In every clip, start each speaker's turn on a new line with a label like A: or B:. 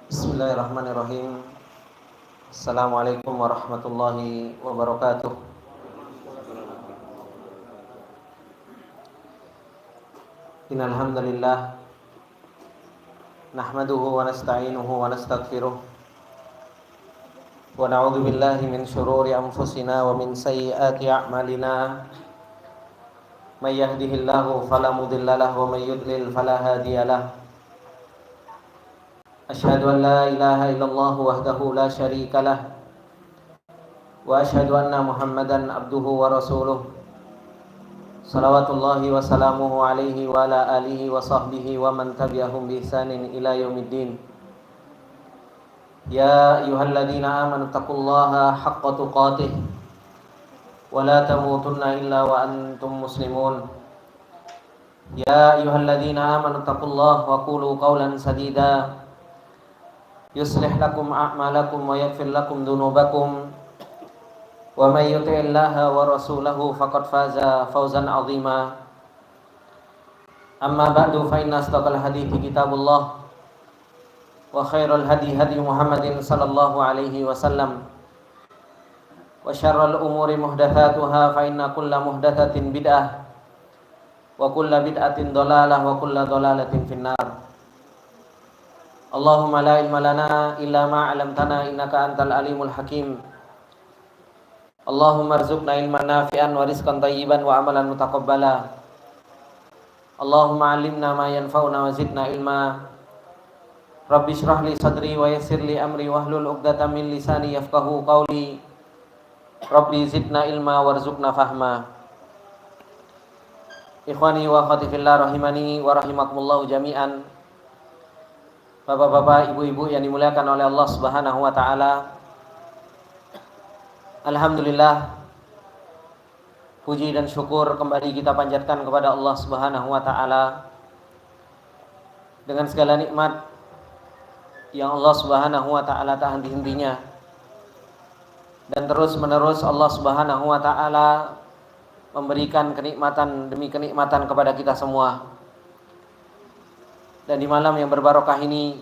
A: Bismillahirrahmanirrahim. Assalamualaikum warahmatullahi wabarakatuh. Innal hamdalillah nahmaduhu wa nasta'inuhu wa nastaghfiruh wa na'udzu billahi min shururi anfusina wa min sayyiati a'malina. May yahdihillahu fala mudilla lahu wa may yudlil fala hadiyalah. Asyhadu an la ilaha illallah wahdahu la syarika lah wa asyhadu anna Muhammadan abduhu wa rasuluh. Salawatullahi wa salamuhu alaihi wa ala alihi wa sahbihi wa man tabi'ahum bi ihsanin ila yaumiddin. Ya ayyuhalladzina amanu taqullaha haqqa tuqatih wa la tamutunna illa wa antum muslimun. Ya ayyuhalladzina amanu taqullaha wa qulu qawlan sadida yuslih lakum a'malakum wa yaghfir lakum dhunubakum wa may yuti'illaha wa rasulahu faqad faza fawzan 'azima. Amma ba'du, fa inna asdaqal hadithi kitabullah wa khairal hadi hadi Muhammadin sallallahu alaihi wasallam wa syarral umuri muhdatsatuha fa inna kulla muhdatsatin bid'ah wa kulla bid'atin dhalalah wa kulla dhalalatin finnar. Allahumma la ilma lana illa ma 'allamtana innaka antal alimul hakim. Allahumma arzuqna ilman nafi'an wa rizqan thayyiban wa amalan mutaqabbala. Allahumma 'allimna ma yanfa'una wa zidna ilma. Rabbi shrah li sadri wa yassir li amri wahlul 'uqdatam min lisani yafqahu qawli. Rabbi zidna ilma warzuqna fahma. Ikhwani wa akhwati fillah rahimani wa rahimakumullah jami'an. Bapak-bapak, ibu-ibu yang dimuliakan oleh Allah Subhanahu wa taala. Alhamdulillah, puji dan syukur kembali kita panjatkan kepada Allah Subhanahu wa taala dengan segala nikmat yang Allah Subhanahu wa taala tak henti-hentinya. Dan terus-menerus Allah Subhanahu wa taala memberikan kenikmatan demi kenikmatan kepada kita semua. Dan di malam yang berbarokah ini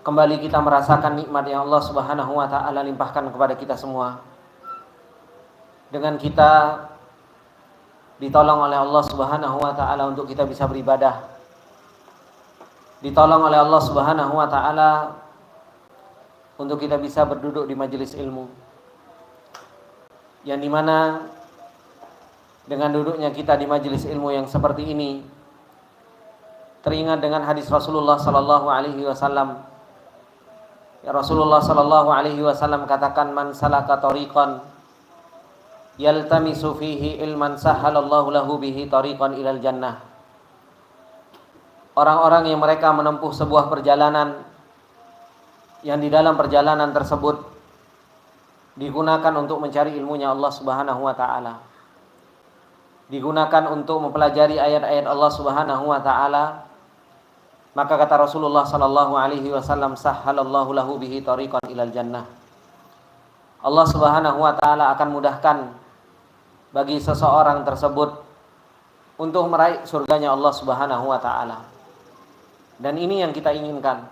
A: kembali kita merasakan nikmat yang Allah Subhanahu wa taala limpahkan kepada kita semua. Dengan kita ditolong oleh Allah Subhanahu wa taala untuk kita bisa beribadah. Ditolong oleh Allah Subhanahu wa taala untuk kita bisa berduduk di majelis ilmu. Yang dimana dengan duduknya kita di majelis ilmu yang seperti ini, teringat dengan hadis Rasulullah sallallahu alaihi wasallam. Ya, Rasulullah sallallahu alaihi wasallam katakan, man salaka tariqan yaltamisu fihi ilman sahhalallahu lahu bihi tariqan ilal jannah. Orang-orang yang mereka menempuh sebuah perjalanan yang di dalam perjalanan tersebut digunakan untuk mencari ilmunya Allah Subhanahu wa taala. Digunakan untuk mempelajari ayat-ayat Allah Subhanahu wa taala. Maka kata Rasulullah sallallahu alaihi wasallam, sahhalallahu lahu bihi tariqan ilal jannah. Allah Subhanahu wa taala akan mudahkan bagi seseorang tersebut untuk meraih surganya Allah Subhanahu wa taala. Dan ini yang kita inginkan.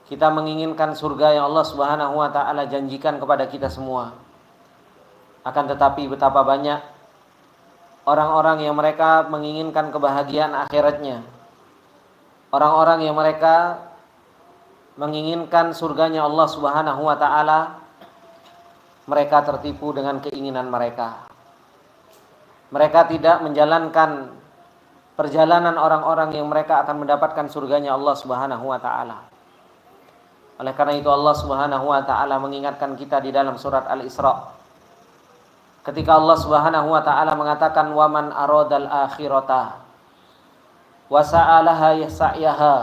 A: Kita menginginkan surga yang Allah Subhanahu wa taala janjikan kepada kita semua. Akan tetapi betapa banyak orang-orang yang mereka menginginkan kebahagiaan akhiratnya. Orang-orang yang mereka menginginkan surganya Allah Subhanahu wa taala, mereka tertipu dengan keinginan mereka. Mereka tidak menjalankan perjalanan orang-orang yang mereka akan mendapatkan surganya Allah Subhanahu wa taala. Oleh karena itu Allah Subhanahu wa taala mengingatkan kita di dalam surat Al-Isra. Ketika Allah Subhanahu wa taala mengatakan waman aradal akhirata wa sa'alaha yas'yaha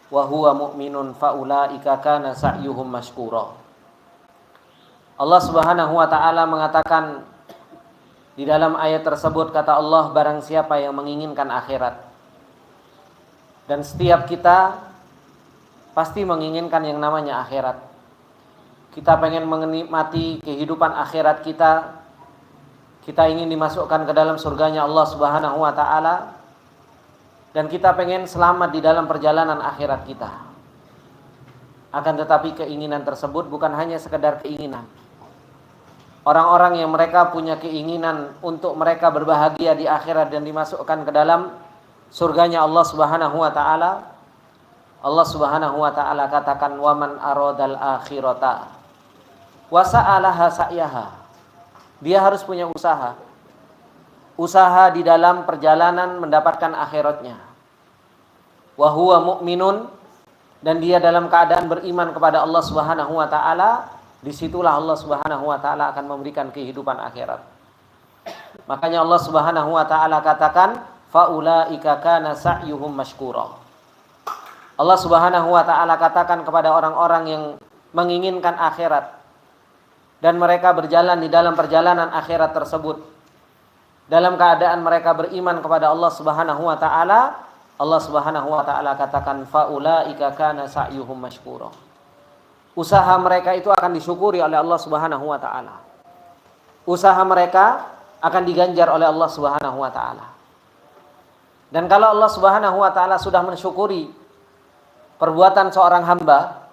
A: wa huwa mu'minun faulaika kana sa'yuhum mashkura. Allah Subhanahu wa taala mengatakan di dalam ayat tersebut, kata Allah, barang siapa yang menginginkan akhirat. Dan setiap kita pasti menginginkan yang namanya akhirat. Kita pengen menikmati kehidupan akhirat kita. Kita ingin dimasukkan ke dalam surganya Allah Subhanahu wa taala. Dan kita pengen selamat di dalam perjalanan akhirat kita. Akan tetapi keinginan tersebut bukan hanya sekedar keinginan. Orang-orang yang mereka punya keinginan untuk mereka berbahagia di akhirat dan dimasukkan ke dalam surganya Allah Subhanahu wa taala, Allah Subhanahu wa taala katakan waman aradal akhirata wa sa'alaha sa'yaha. Dia harus punya usaha. Usaha di dalam perjalanan mendapatkan akhiratnya. Wa huwa mu'minun, dan dia dalam keadaan beriman kepada Allah Subhanahu wa taala. Disitulah Allah Subhanahu wa taala akan memberikan kehidupan akhirat. Makanya Allah Subhanahu wa taala katakan faulaika kana sa'yuhum mashkura. Allah Subhanahu wa taala katakan kepada orang-orang yang menginginkan akhirat dan mereka berjalan di dalam perjalanan akhirat tersebut dalam keadaan mereka beriman kepada Allah Subhanahu wa taala, Allah Subhanahu wa taala katakan faulaika kana sa'yuhum mashkura. Usaha mereka itu akan disyukuri oleh Allah Subhanahu wa taala. Usaha mereka akan diganjar oleh Allah Subhanahu wa taala. Dan kalau Allah Subhanahu wa taala sudah mensyukuri perbuatan seorang hamba,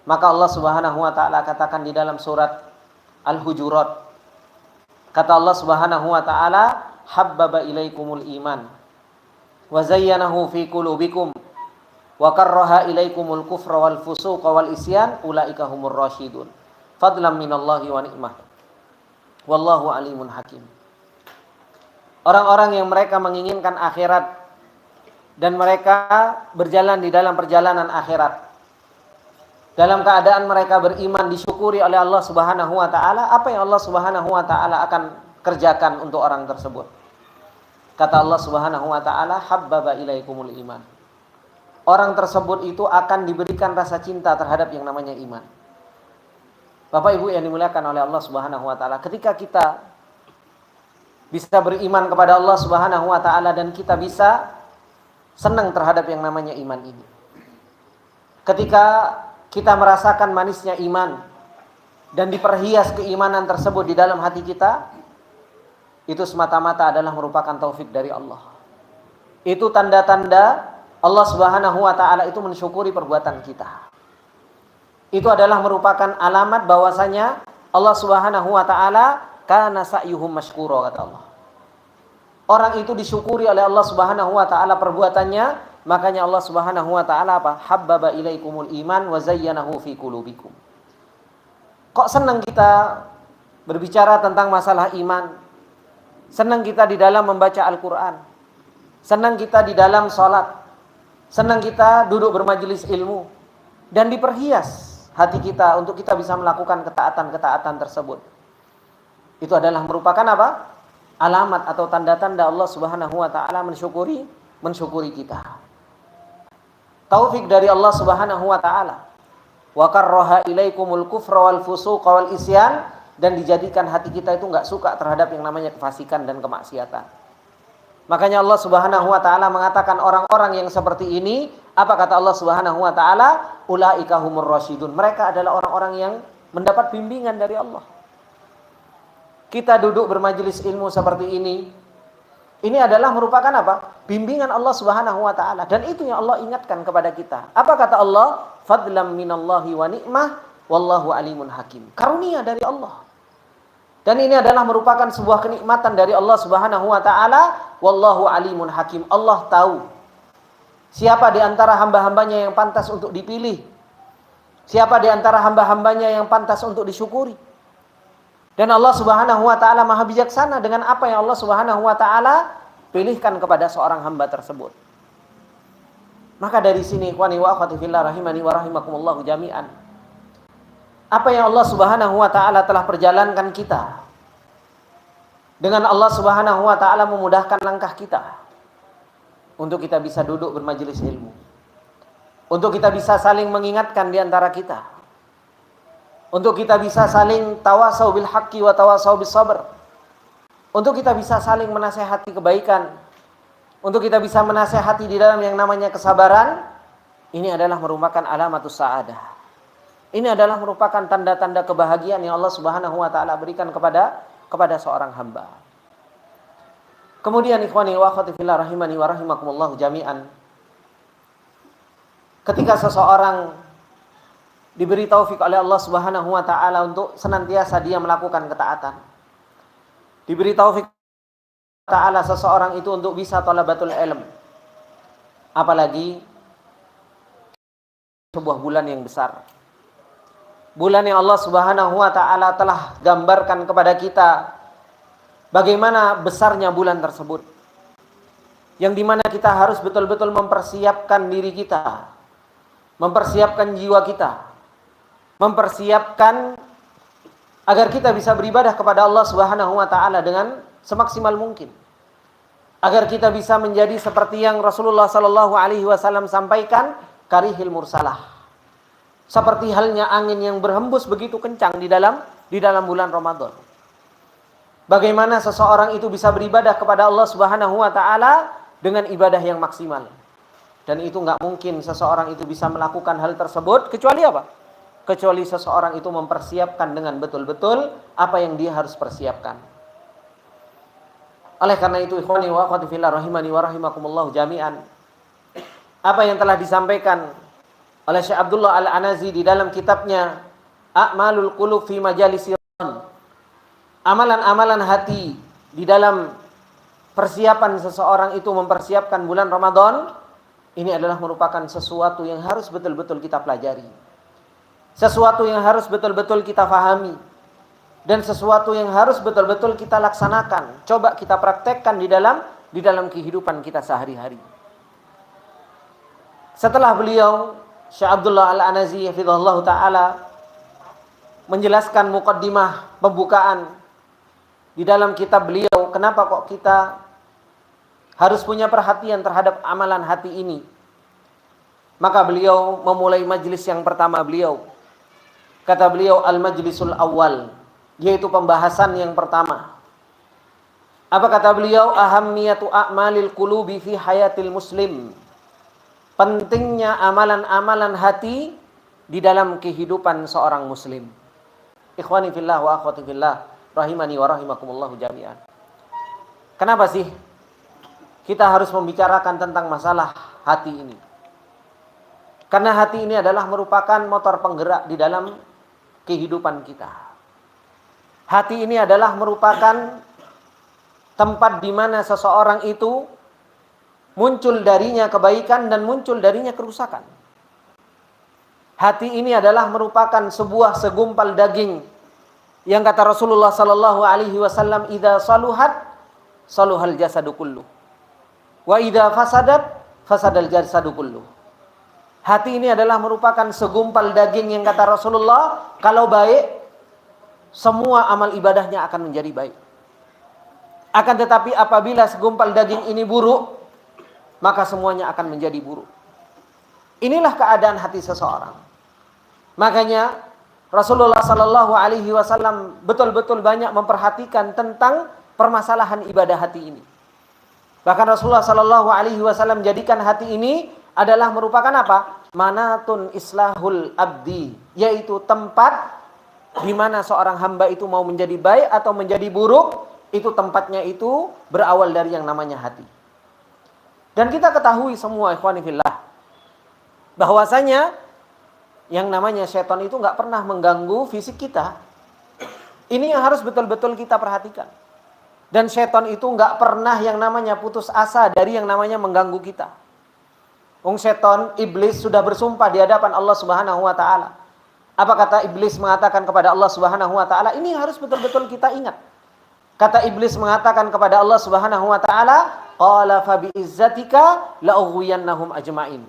A: maka Allah Subhanahu wa taala katakan di dalam surat Al-Hujurat, kata Allah Subhanahu wa taala, habbaba ilaikumul iman wa zayyanahu fi qulubikum wa karraha ilaikumul kufra wal fusuqa wal isyan ulaika humur rasyidun fadlan minallahi wa ni'mah wallahu alimun hakim. Orang-orang yang mereka menginginkan akhirat dan mereka berjalan di dalam perjalanan akhirat dalam keadaan mereka beriman, disyukuri oleh Allah Subhanahu wa taala. Apa yang Allah Subhanahu wa taala akan kerjakan untuk orang tersebut? Kata Allah Subhanahu wa taala, habbaba ilaikumul iman. Orang tersebut itu akan diberikan rasa cinta terhadap yang namanya iman. Bapak Ibu yang dimuliakan oleh Allah Subhanahu wa taala, ketika kita bisa beriman kepada Allah Subhanahu wa taala dan kita bisa senang terhadap yang namanya iman ini. Ketika kita merasakan manisnya iman dan diperhias keimanan tersebut di dalam hati kita, itu semata-mata adalah merupakan taufik dari Allah. Itu tanda-tanda Allah Subhanahu wa taala itu mensyukuri perbuatan kita. Itu adalah merupakan alamat bahwasanya Allah Subhanahu wa taala kana sa'yuhum mashkura, kata Allah. Orang itu disyukuri oleh Allah Subhanahu wa taala perbuatannya, makanya Allah Subhanahu wa taala apa? Habbaba ilaikumul iman wa zayyanahu fi qulubikum. Kok senang kita berbicara tentang masalah iman? Senang kita di dalam membaca Al-Qur'an. Senang kita di dalam salat. Senang kita duduk bermajelis ilmu dan diperhias hati kita untuk kita bisa melakukan ketaatan-ketaatan tersebut. Itu adalah merupakan apa? Alamat atau tanda-tanda Allah Subhanahu wa taala mensyukuri kita. Taufik dari Allah Subhanahu wa taala. Wa karraha ilaikumul kufra wal fusuqa wal isyan, dan dijadikan hati kita itu enggak suka terhadap yang namanya kefasikan dan kemaksiatan. Makanya Allah Subhanahu wa taala mengatakan orang-orang yang seperti ini, apa kata Allah Subhanahu wa taala? Ulaika humur rasyidun. Mereka adalah orang-orang yang mendapat bimbingan dari Allah. Kita duduk bermajelis ilmu seperti ini adalah merupakan apa? Bimbingan Allah Subhanahu wa taala, dan itu yang Allah ingatkan kepada kita. Apa kata Allah? Fadlam minallahi wa ni'mah wallahu alimun hakim. Karunia dari Allah. Dan ini adalah merupakan sebuah kenikmatan dari Allah Subhanahu wa taala, wallahu alimun hakim. Allah tahu Siapa di antara hamba-hambanya yang pantas untuk dipilih? Siapa di antara hamba-hambanya yang pantas untuk disyukuri? Dan Allah Subhanahu wa taala Maha bijaksana dengan apa yang Allah Subhanahu wa taala pilihkan kepada seorang hamba tersebut. Maka dari sini ikhwani wa akhwati fillah rahimani wa rahimakumullah jami'an. Apa yang Allah Subhanahu wa taala telah perjalankan kita, dengan Allah Subhanahu wa taala memudahkan langkah kita untuk kita bisa duduk bermajelis ilmu. Untuk kita bisa saling mengingatkan di antara kita. Untuk kita bisa saling tawasau bil haqqi wa tawasau bis sabr. Untuk kita bisa saling menasehati kebaikan. Untuk kita bisa menasehati di dalam yang namanya kesabaran. Ini adalah merupakan alamatus sa'adah. Ini adalah merupakan tanda-tanda kebahagiaan yang Allah Subhanahu wa taala berikan kepada seorang hamba. Kemudian ikhwani wa akhwati fillah rahimani wa rahimakumullah jami'an. Ketika seseorang diberi taufik oleh Allah Subhanahu wa taala untuk senantiasa dia melakukan ketaatan. Diberi taufik ta'ala seseorang itu untuk bisa thalabatul ilm. Apalagi sebuah bulan yang besar. Bulan yang Allah Subhanahu wa taala telah gambarkan kepada kita bagaimana besarnya bulan tersebut. Yang dimana kita harus betul-betul mempersiapkan diri kita, mempersiapkan jiwa kita, mempersiapkan agar kita bisa beribadah kepada Allah Subhanahu wa taala dengan semaksimal mungkin. Agar kita bisa menjadi seperti yang Rasulullah sallallahu alaihi wasallam sampaikan, karihil mursalah. Seperti halnya angin yang berhembus begitu kencang di dalam bulan Ramadan. Bagaimana seseorang itu bisa beribadah kepada Allah Subhanahu wa taala dengan ibadah yang maksimal. Dan itu enggak mungkin seseorang itu bisa melakukan hal tersebut kecuali apa? Kecuali seseorang itu mempersiapkan dengan betul-betul apa yang dia harus persiapkan. Oleh karena itu ikhwani wa akhwati fillah rahimani wa rahimakumullah jami'an. Apa yang telah disampaikan oleh Syekh Abdullah Al-Anazi di dalam kitabnya A'malul Qulub fi Majalisi Ramadan. Amalan-amalan hati di dalam persiapan seseorang itu mempersiapkan bulan Ramadan, ini adalah merupakan sesuatu yang harus betul-betul kita pelajari. Sesuatu yang harus betul-betul kita fahami. Dan sesuatu yang harus betul-betul kita laksanakan. Coba kita praktekkan di dalam kehidupan kita sehari-hari. Setelah beliau Syekh Abdullah Al-Anazi hafizahullah taala menjelaskan muqaddimah pembukaan di dalam kitab beliau, kenapa kok kita harus punya perhatian terhadap amalan hati ini. Maka beliau memulai majlis yang pertama beliau. Kata beliau al-majlisul awal, yaitu pembahasan yang pertama. Apa kata beliau? Ahammiyatu a'malil qulubi fi hayatil muslim. Pentingnya amalan-amalan hati di dalam kehidupan seorang muslim. Ikhwani fillah wa akhwati fillah rahimani wa rahimakumullah jami'an. Kenapa sih kita harus membicarakan tentang masalah hati ini? Karena hati ini adalah merupakan motor penggerak di dalam kehidupan kita. Hati ini adalah merupakan tempat di mana seseorang itu muncul darinya kebaikan dan muncul darinya kerusakan. Hati ini adalah merupakan sebuah segumpal daging yang kata Rasulullah sallallahu alaihi wasallam, "Idza saluhat saluhal jasadu kullu. Wa idza fasadat fasadal jasadu kullu." Hati ini adalah merupakan segumpal daging yang kata Rasulullah, kalau baik semua amal ibadahnya akan menjadi baik. Akan tetapi apabila segumpal daging ini buruk, maka semuanya akan menjadi buruk. Inilah keadaan hati seseorang. Makanya Rasulullah sallallahu alaihi wasallam betul-betul banyak memperhatikan tentang permasalahan ibadah hati ini. Bahkan Rasulullah sallallahu alaihi wasallam jadikan hati ini adalah merupakan apa? Manatun islahul abdi, yaitu tempat di mana seorang hamba itu mau menjadi baik atau menjadi buruk, itu tempatnya itu berawal dari yang namanya hati. Dan kita ketahui semua ikhwani fillah, bahwasanya yang namanya setan itu nggak pernah mengganggu fisik kita. Ini yang harus betul-betul kita perhatikan. Dan setan itu nggak pernah yang namanya putus asa dari yang namanya mengganggu kita. Seton, iblis sudah bersumpah di hadapan Allah Subhanahu wa taala. Apa kata iblis mengatakan kepada Allah Subhanahu wa taala? Ini harus betul-betul kita ingat. Kata iblis mengatakan kepada Allah Subhanahu wa taala, qala fa bi izzatika la ughwiyannahum ajmain.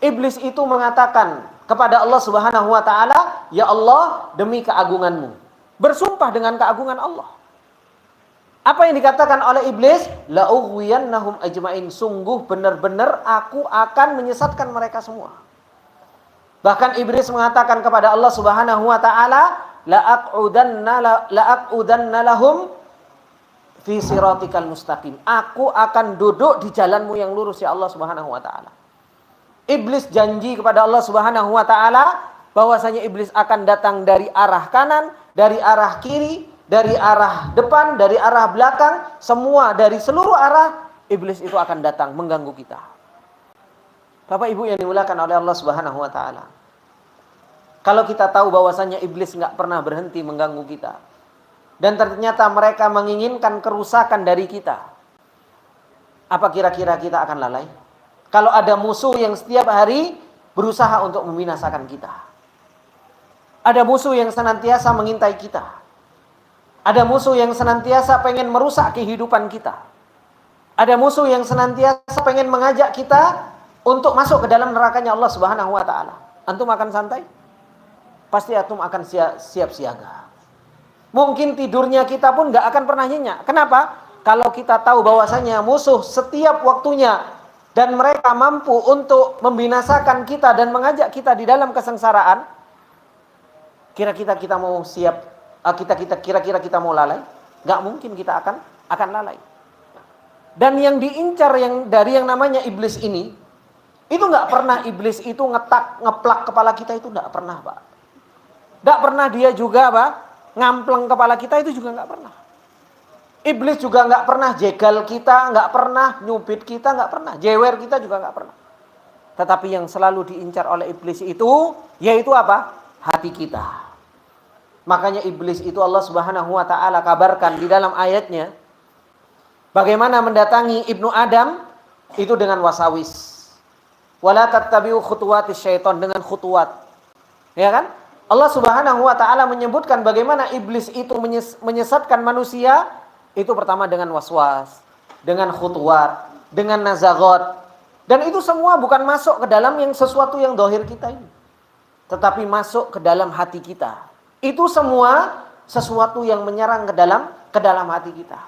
A: Iblis itu mengatakan kepada Allah Subhanahu wa taala, "Ya Allah, demi keagunganmu." Bersumpah dengan keagungan Allah. Apa yang dikatakan oleh iblis? La ughwiyannahum ajmain. Sungguh benar-benar aku akan menyesatkan mereka semua. Bahkan iblis mengatakan kepada Allah Subhanahu wa taala, la aqudanna lahum fi siratikal mustaqim. Aku akan duduk di jalanmu yang lurus ya Allah Subhanahu wa taala. Iblis janji kepada Allah Subhanahu wa taala bahwasanya iblis akan datang dari arah kanan, dari arah kiri, dari arah depan, dari arah belakang, semua dari seluruh arah iblis itu akan datang mengganggu kita. Bapak Ibu yang dimuliakan oleh Allah Subhanahu wa taala. Kalau kita tahu bahwasanya iblis enggak pernah berhenti mengganggu kita dan ternyata mereka menginginkan kerusakan dari kita, apa kira-kira kita akan lalai? Kalau ada musuh yang setiap hari berusaha untuk membinasakan kita. Ada musuh yang senantiasa mengintai kita. Ada musuh yang senantiasa pengen merusak kehidupan kita. Ada musuh yang senantiasa pengen mengajak kita untuk masuk ke dalam nerakanya Allah Subhanahu wa taala. Antum akan santai? Pasti antum akan siap siaga. Mungkin tidurnya kita pun gak akan pernah nyenyak. Kenapa? Kalau kita tahu bahwasanya musuh setiap waktunya dan mereka mampu untuk membinasakan kita dan mengajak kita di dalam kesengsaraan, kira-kira kita mau siap? Kira-kira kita mau lalai? Gak mungkin kita akan lalai. Dan yang diincar dari yang namanya iblis ini, itu gak pernah iblis itu ngeplak kepala kita, itu gak pernah, Pak. Gak pernah dia juga, Pak, ngampleng kepala kita, itu juga gak pernah. Iblis juga gak pernah jegal kita, gak pernah nyubit kita, gak pernah. Jewer kita juga gak pernah. Tetapi yang selalu diincar oleh iblis itu, yaitu apa? Hati kita. Makanya iblis itu Allah Subhanahu wa taala kabarkan di dalam ayatnya bagaimana mendatangi Ibnu Adam itu dengan wasawis. Wala tattabi'u khutuwatis syaiton, dengan khutuwat. Ya kan? Allah Subhanahu wa taala menyebutkan bagaimana iblis itu menyesatkan manusia itu pertama dengan waswas, dengan khutuwat, dengan nazagot. Dan itu semua bukan masuk ke dalam yang sesuatu yang dohir kita ini, tetapi masuk ke dalam hati kita. Itu semua sesuatu yang menyerang ke dalam hati kita.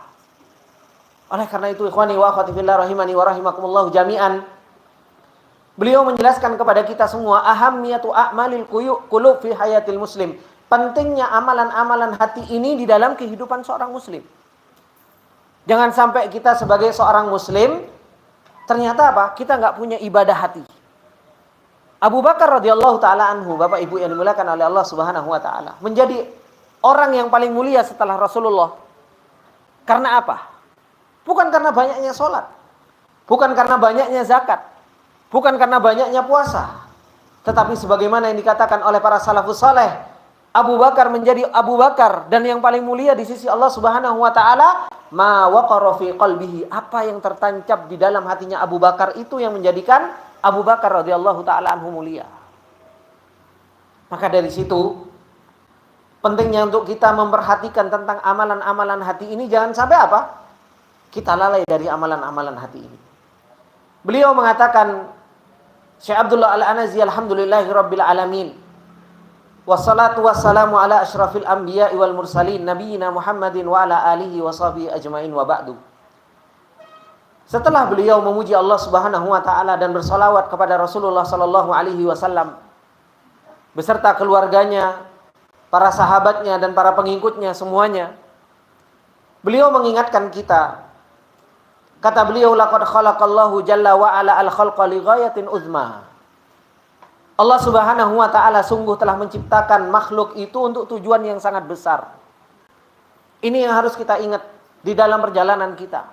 A: Oleh karena itu ikhwani wa akhwati fillah rahimani wa rahimakumullah jami'an, beliau menjelaskan kepada kita semua ahammiyatu a'malil qulub fi hayatil muslim. Pentingnya amalan-amalan hati ini di dalam kehidupan seorang muslim. Jangan sampai kita sebagai seorang muslim ternyata apa? Kita enggak punya ibadah hati. Abu Bakar radhiyallahu taala anhu, Bapak Ibu yang dimuliakan oleh Allah Subhanahu wa taala, menjadi orang yang paling mulia setelah Rasulullah. Karena apa? Bukan karena banyaknya sholat, bukan karena banyaknya zakat, bukan karena banyaknya puasa, tetapi sebagaimana yang dikatakan oleh para salafus saleh, Abu Bakar menjadi Abu Bakar dan yang paling mulia di sisi Allah Subhanahu wa taala, ma waqara fi qalbihi, apa yang tertancap di dalam hatinya Abu Bakar itu yang menjadikan Abu Bakar radhiyallahu taala anhu mulia. Maka dari situ pentingnya untuk kita memperhatikan tentang amalan-amalan hati ini, jangan sampai apa? Kita lalai dari amalan-amalan hati ini. Beliau mengatakan, Syekh Abdullah Al-Anazi, alhamdulillahirabbil alamin. Wassalatu wassalamu ala asyrafil anbiya'i wal mursalin nabiyina Muhammadin wa ala alihi wa sahbihi ajmain wa ba'du. Setelah beliau memuji Allah Subhanahu wa taala dan bersalawat kepada Rasulullah sallallahu alaihi wasallam beserta keluarganya, para sahabatnya dan para pengikutnya semuanya, beliau mengingatkan kita. Kata beliau, laqad khalaqallahu jalla wa ala al-khalqa li ghayatin uzma. Allah Subhanahu wa taala sungguh telah menciptakan makhluk itu untuk tujuan yang sangat besar. Ini yang harus kita ingat di dalam perjalanan kita.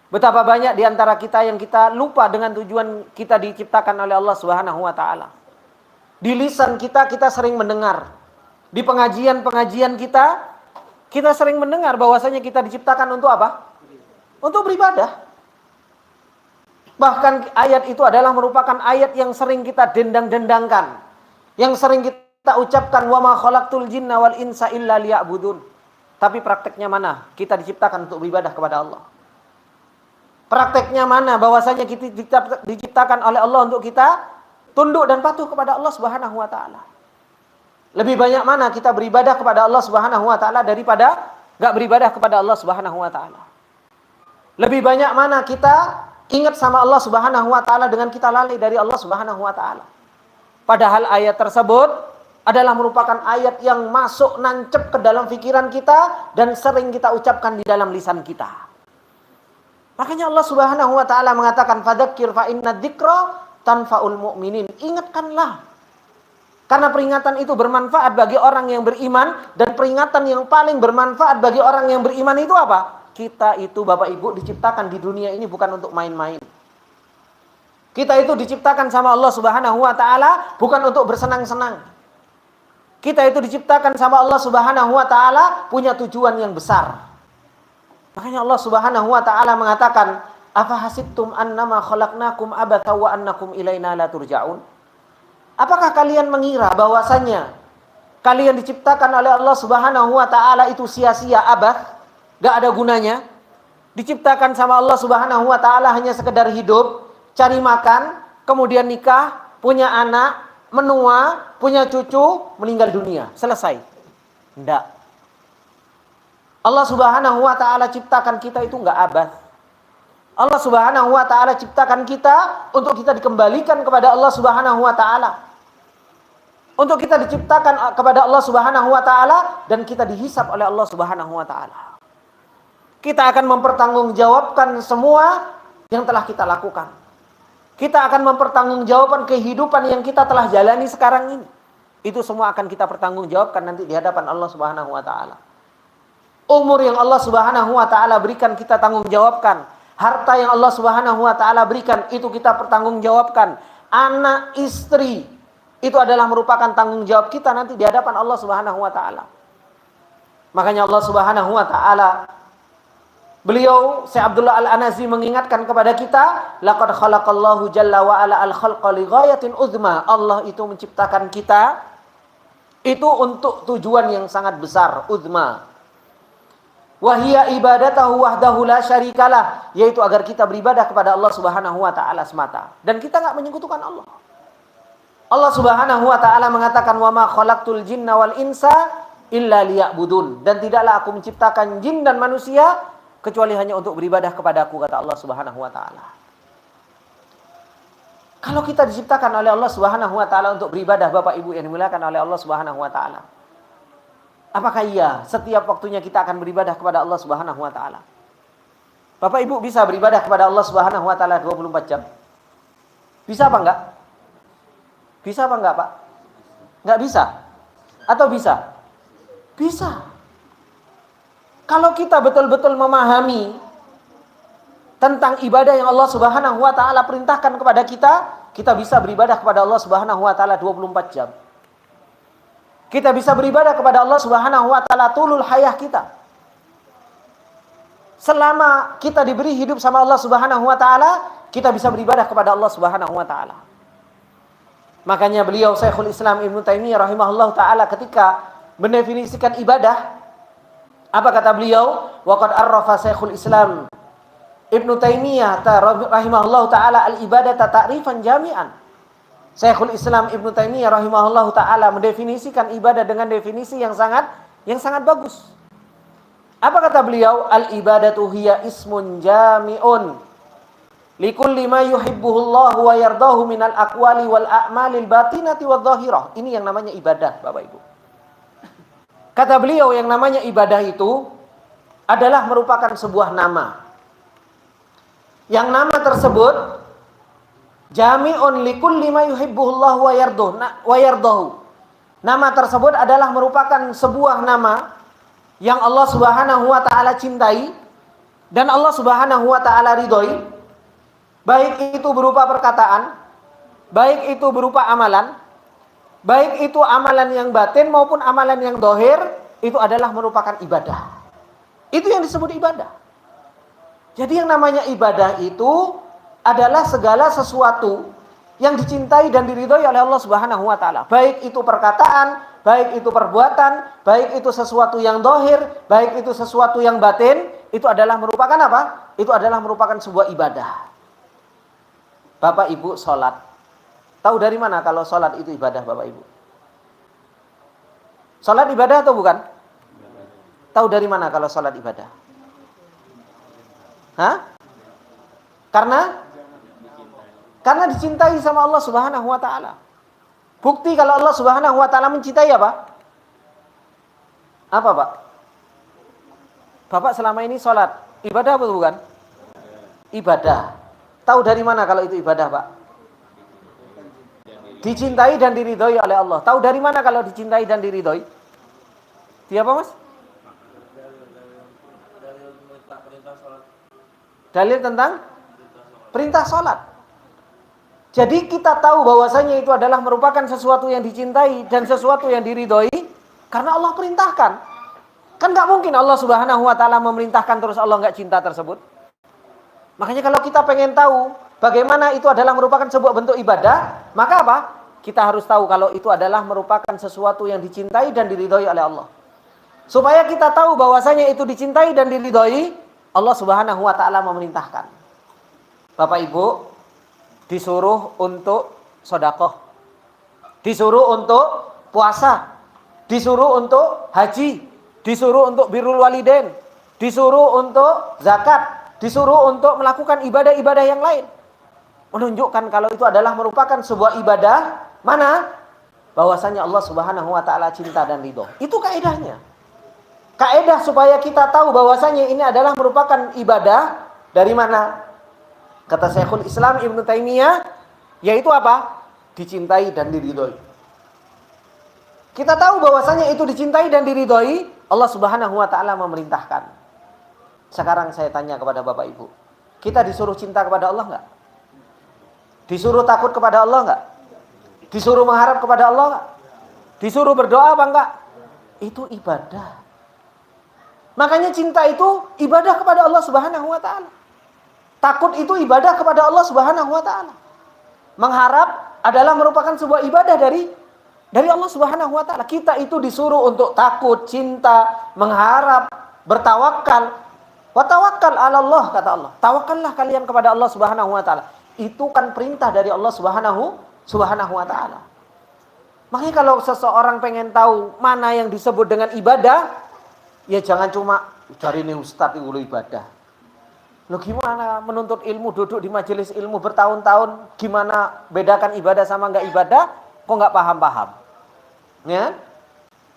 A: Betapa banyak di antara kita yang kita lupa dengan tujuan kita diciptakan oleh Allah Subhanahu wa taala. Di lisan kita sering mendengar. Di pengajian-pengajian kita sering mendengar bahwasanya kita diciptakan untuk apa? Untuk beribadah. Bahkan ayat itu adalah merupakan ayat yang sering kita dendang-dendangkan, yang sering kita ucapkan, wa ma khalaqtul jinna wal insa illa liya'budun. Tapi prakteknya mana? Kita diciptakan untuk beribadah kepada Allah. Prakteknya mana? Bahwasanya kita diciptakan oleh Allah untuk kita tunduk dan patuh kepada Allah Subhanahu wa taala. Lebih banyak mana kita beribadah kepada Allah Subhanahu wa taala daripada enggak beribadah kepada Allah Subhanahu wa taala? Lebih banyak mana kita ingat sama Allah Subhanahu wa taala dengan kita lalai dari Allah Subhanahu wa taala? Padahal ayat tersebut adalah merupakan ayat yang masuk nancep ke dalam pikiran kita dan sering kita ucapkan di dalam lisan kita. Makanya Allah Subhanahu wa taala mengatakan, fadzakir fa inna dzikra tanfaul mu'minin. Ingatkanlah. Karena peringatan itu bermanfaat bagi orang yang beriman, dan peringatan yang paling bermanfaat bagi orang yang beriman itu apa? Kita itu Bapak Ibu diciptakan di dunia ini bukan untuk main-main. Kita itu diciptakan sama Allah Subhanahu wa taala bukan untuk bersenang-senang. Kita itu diciptakan sama Allah Subhanahu wa taala punya tujuan yang besar. Makanya Allah Subhanahu wa taala mengatakan, "Afa hasibtum annama khalaqnakum abatha wa annakum ilaina la turja'un?" Apakah kalian mengira bahwasanya kalian diciptakan oleh Allah Subhanahu wa taala itu sia-sia, abath, enggak ada gunanya? Diciptakan sama Allah Subhanahu wa taala hanya sekedar hidup, cari makan, kemudian nikah, punya anak, menua, punya cucu, meninggal dunia, selesai. Enggak. Allah Subhanahu wa taala ciptakan kita itu enggak abath. Allah Subhanahu wa taala ciptakan kita untuk kita dikembalikan kepada Allah Subhanahu wa taala. Untuk kita diciptakan kepada Allah Subhanahu wa taala dan kita dihisab oleh Allah Subhanahu wa taala. Kita akan mempertanggungjawabkan semua yang telah kita lakukan. Kita akan mempertanggungjawabkan kehidupan yang kita telah jalani sekarang ini. Itu semua akan kita pertanggungjawabkan nanti di hadapan Allah Subhanahu wa taala. Umur yang Allah Subhanahu wa taala berikan kita tanggung jawabkan. Harta yang Allah Subhanahu wa taala berikan itu kita pertanggungjawabkan. Anak, istri, itu adalah merupakan tanggung jawab kita nanti di hadapan Allah Subhanahu wa taala. Makanya Allah Subhanahu wa taala, beliau Syekh Abdullah Al-Anazi mengingatkan kepada kita, laqad khalaqallahu jalla wa ala al-khalqa li ghayatin uzma. Allah itu menciptakan kita itu untuk tujuan yang sangat besar, uzma. Wahia ibadatahu wahdahu la syarikalah, yaitu agar kita beribadah kepada Allah Subhanahu wa taala semata dan kita enggak menyekutukan Allah. Allah Subhanahu wa taala mengatakan, wa ma khalaqtul jinna wal insa illa liya'budun, dan tidaklah aku menciptakan jin dan manusia kecuali hanya untuk beribadah kepadaku, kata Allah Subhanahu wa taala. Kalau kita diciptakan oleh Allah Subhanahu wa taala untuk beribadah, Bapak Ibu yang dimuliakan oleh Allah Subhanahu wa taala, apakah iya setiap waktunya kita akan beribadah kepada Allah Subhanahu wa taala? Bapak Ibu bisa beribadah kepada Allah Subhanahu wa taala 24 jam? Bisa apa enggak? Bisa apa enggak, Pak? Enggak bisa? Atau bisa? Bisa. Kalau kita betul-betul memahami tentang ibadah yang Allah Subhanahu wa taala perintahkan kepada kita, kita bisa beribadah kepada Allah Subhanahu wa taala 24 jam. Kita bisa beribadah kepada Allah Subhanahu wa taala tulul hayah kita. Selama kita diberi hidup sama Allah Subhanahu wa taala, kita bisa beribadah kepada Allah Subhanahu wa taala. Makanya beliau Syekhul Islam Ibnu Taimiyah rahimahullah taala ketika mendefinisikan ibadah, apa kata beliau? Waqad arrafa Syekhul Islam Ibnu Taimiyah rahimahullah taala al-ibadata ta'rifan jami'an. Syekhul Islam Ibnu Taimiyah rahimahullah taala mendefinisikan ibadah dengan definisi yang sangat bagus. Apa kata beliau? Al-ibadatu hiya ismun jami'un likulli ma yuhibbuhullahu wa yardahu minal aqwali wal a'malil batinati wal zahirah. Ini yang namanya ibadah, Bapak Ibu. Kata beliau, yang namanya ibadah itu adalah merupakan sebuah nama. Yang nama tersebut jami'un likulli ma yuhibbuhullahu wa yardahu. Nama tersebut adalah merupakan sebuah nama yang Allah Subhanahu wa taala cintai dan Allah Subhanahu wa taala ridhoi. Baik itu berupa perkataan, baik itu berupa amalan, baik itu amalan yang batin maupun amalan yang dohir, itu adalah merupakan ibadah. Itu yang disebut ibadah. Jadi yang namanya ibadah itu adalah segala sesuatu yang dicintai dan diridhoi oleh Allah Subhanahu wa taala. Baik itu perkataan, baik itu perbuatan, baik itu sesuatu yang zahir, baik itu sesuatu yang batin, itu adalah merupakan apa? Itu adalah merupakan sebuah ibadah. Bapak Ibu sholat. Tahu dari mana kalau sholat itu ibadah, Bapak Ibu? Sholat ibadah atau bukan? Tahu dari mana kalau sholat ibadah? Hah? Karena dicintai sama Allah Subhanahu wa taala. Bukti kalau Allah Subhanahu wa taala mencintai apa? Apa, Pak? Bapak selama ini sholat, ibadah apa bukan? Ibadah. Tahu dari mana kalau itu ibadah, Pak? Dicintai dan diridhoi oleh Allah. Tahu dari mana kalau dicintai dan diridhoi? Dia apa, Mas? Dalil tentang perintah sholat. Jadi kita tahu bahwasanya itu adalah merupakan sesuatu yang dicintai dan sesuatu yang diridhoi karena Allah perintahkan. Kan nggak mungkin Allah Subhanahu wa taala memerintahkan terus Allah nggak cinta tersebut. Makanya kalau kita pengen tahu bagaimana itu adalah merupakan sebuah bentuk ibadah, maka apa? Kita harus tahu kalau itu adalah merupakan sesuatu yang dicintai dan diridhoi oleh Allah. Supaya kita tahu bahwasanya itu dicintai dan diridhoi, Allah Subhanahu wa taala memerintahkan. Bapak Ibu disuruh untuk sedekah, disuruh untuk puasa, disuruh untuk haji, disuruh untuk birrul walidain, disuruh untuk zakat, disuruh untuk melakukan ibadah-ibadah yang lain. Menunjukkan kalau itu adalah merupakan sebuah ibadah mana? Bahwasanya Allah Subhanahu wa taala cinta dan ridho. Itu kaedahnya. Kaedah supaya kita tahu bahwasanya ini adalah merupakan ibadah dari mana? Kata Syekhul Islam Ibnu Taimiyah, yaitu apa? Dicintai dan diridhoi. Kita tahu bahwasanya itu dicintai dan diridhoi, Allah Subhanahu wa taala memerintahkan. Sekarang saya tanya kepada Bapak Ibu, kita disuruh cinta kepada Allah enggak? Disuruh takut kepada Allah enggak? Disuruh mengharap kepada Allah enggak? Disuruh berdoa apa enggak? Itu ibadah. Makanya cinta itu ibadah kepada Allah Subhanahu wa taala. Takut itu ibadah kepada Allah Subhanahu wa taala. Mengharap adalah merupakan sebuah ibadah dari Allah Subhanahu wa taala. Kita itu disuruh untuk takut, cinta, mengharap, bertawakal. Wa tawakkal 'ala Allah, kata Allah. Tawakallah kalian kepada Allah Subhanahu wa taala. Itu kan perintah dari Allah Subhanahu wa taala. Makanya kalau seseorang pengen tahu mana yang disebut dengan ibadah, ya jangan cuma cari nih ustaz itu ibadah. Loh gimana menuntut ilmu, duduk di majelis ilmu bertahun-tahun, gimana bedakan ibadah sama enggak ibadah? Kok enggak paham-paham? Ya?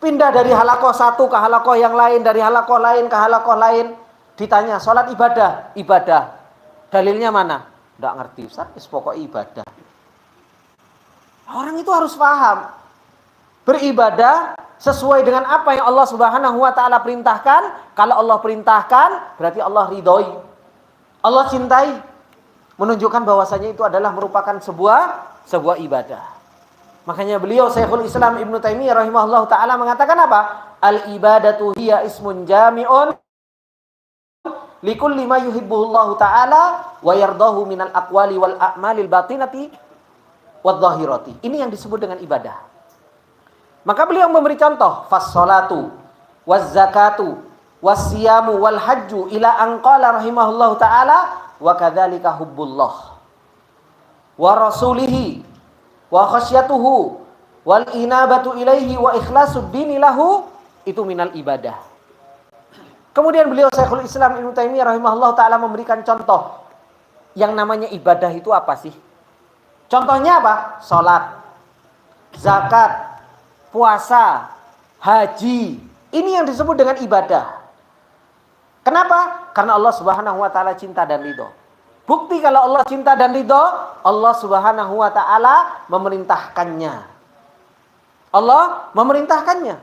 A: Pindah dari halakoh satu ke halakoh yang lain, dari halakoh lain ke halakoh lain, ditanya, sholat ibadah? Ibadah. Dalilnya mana? Enggak ngerti, Ustaz, pokoknya ibadah. Orang itu harus paham. Beribadah sesuai dengan apa yang Allah Subhanahu wa taala perintahkan. Kalau Allah perintahkan, berarti Allah ridhoi. Allah cintai, menunjukkan bahwasanya itu adalah merupakan sebuah ibadah. Makanya beliau Syekhul Islam Ibnu Taimiyah rahimahullah taala mengatakan apa? Al ibadatu hiya ismun jami'un likulli ma yuhibbuhullahu taala wa yardahu minal aqwali wal a'malil batinati wad dhahirati. Ini yang disebut dengan ibadah. Maka beliau memberi contoh, fas-sholatu waz-zakatu was-siyamu wal hajju ila an qala rahimahullahu taala wa kadzalika hubbullah wa rasulihi wa khasyatuhu wal inabatu ilaihi wa ikhlasud dini lahu, itu minal ibadah. Kemudian beliau Syekhul Islam Ibnu Taimiyah rahimahullahu taala memberikan contoh yang namanya ibadah itu apa sih? Contohnya apa? Salat, zakat, puasa, haji. Ini yang disebut dengan ibadah. Kenapa? Karena Allah Subhanahu wa taala cinta dan ridho. Bukti kalau Allah cinta dan ridho, Allah Subhanahu wa taala memerintahkannya. Allah memerintahkannya.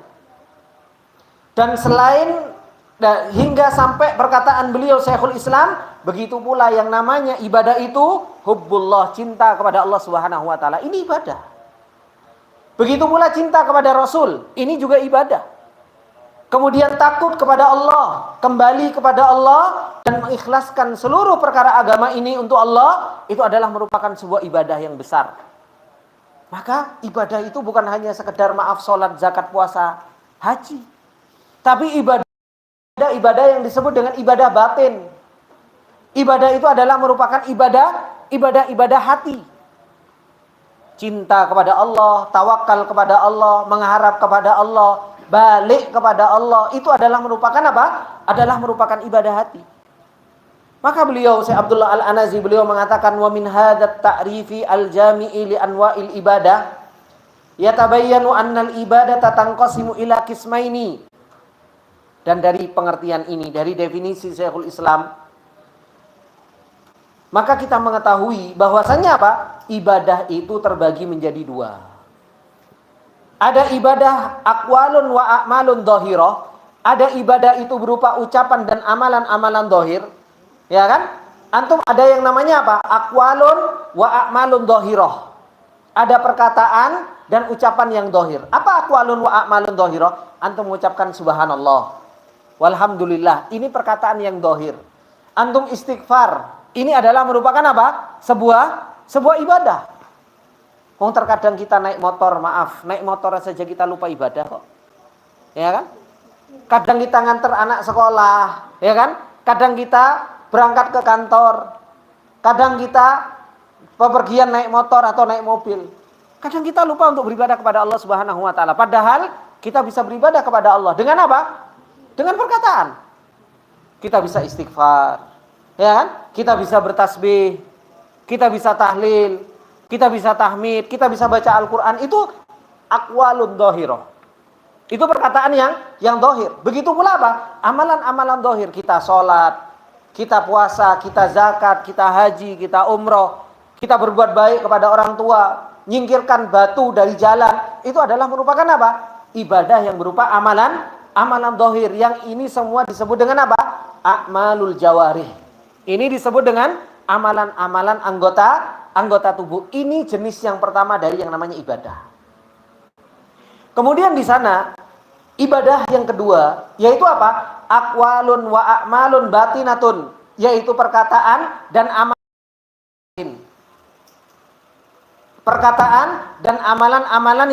A: Dan selain hingga sampai perkataan beliau Syekhul Islam, begitu pula yang namanya ibadah itu hubbullah, cinta kepada Allah Subhanahu wa taala. Ini ibadah. Begitu pula cinta kepada Rasul, ini juga ibadah. kemudian takut kepada Allah, kembali kepada Allah, dan mengikhlaskan seluruh perkara agama ini untuk Allah, itu adalah merupakan sebuah ibadah yang besar. Maka ibadah itu bukan hanya sekedar maaf sholat, zakat, puasa, haji, tapi ibadah yang disebut dengan ibadah batin. Ibadah itu adalah merupakan ibadah hati. Cinta kepada Allah, tawakal kepada Allah, mengharap kepada Allah, balik kepada Allah, itu adalah merupakan apa? Adalah merupakan ibadah hati. Maka beliau, Syekh Abdullah Al-Anazi, beliau mengatakan, wa min hadat ta'rifi al-jami'i li anwa'il ibadah yatabayyanu annal ibadata tanqasimu ila qismaini. Dan dari pengertian ini, dari definisi Syekhul Islam, maka kita mengetahui bahwasannya apa? Ibadah itu terbagi menjadi dua. Ada ibadah aqwalun wa a'malun dhahirah. Ada ibadah itu berupa ucapan dan amalan-amalan dhahir. Ya kan? Antum ada yang namanya apa? Aqwalun wa a'malun dhahirah. Ada perkataan dan ucapan yang dhahir. Apa aqwalun wa a'malun dhahirah? Antum mengucapkan subhanallah, walhamdulillah. Ini perkataan yang dhahir. Antum istighfar. Ini adalah merupakan apa? Sebuah ibadah. Terkadang kita naik motor, naik motor saja kita lupa ibadah kok. Ya kan? Kadang kita nganter anak sekolah, ya kan? Kadang kita berangkat ke kantor. Kadang kita bepergian naik motor atau naik mobil. Kadang kita lupa untuk beribadah kepada Allah Subhanahu wa taala. Padahal kita bisa beribadah kepada Allah dengan apa? Dengan perkataan. Kita bisa istighfar. Ya kan? Kita bisa bertasbih, kita bisa tahlil, kita bisa tahmid, kita bisa baca Al-Quran. Itu aqwalun dhahirah. Itu perkataan yang dhahir. Begitu pula apa? Amalan-amalan dhahir. Kita sholat, kita puasa, kita zakat, kita haji, kita umroh, kita berbuat baik kepada orang tua, nyingkirkan batu dari jalan. Itu adalah merupakan apa? Ibadah yang berupa amalan dhahir. Yang ini semua disebut dengan apa? A'malul jawarih. Ini disebut dengan amalan-amalan anggota tubuh. Ini jenis yang pertama dari yang namanya ibadah. Kemudian di sana ibadah yang kedua yaitu apa? Aqwalun wa a'malun batinatun, yaitu perkataan dan amalan. Perkataan dan amalan-amalan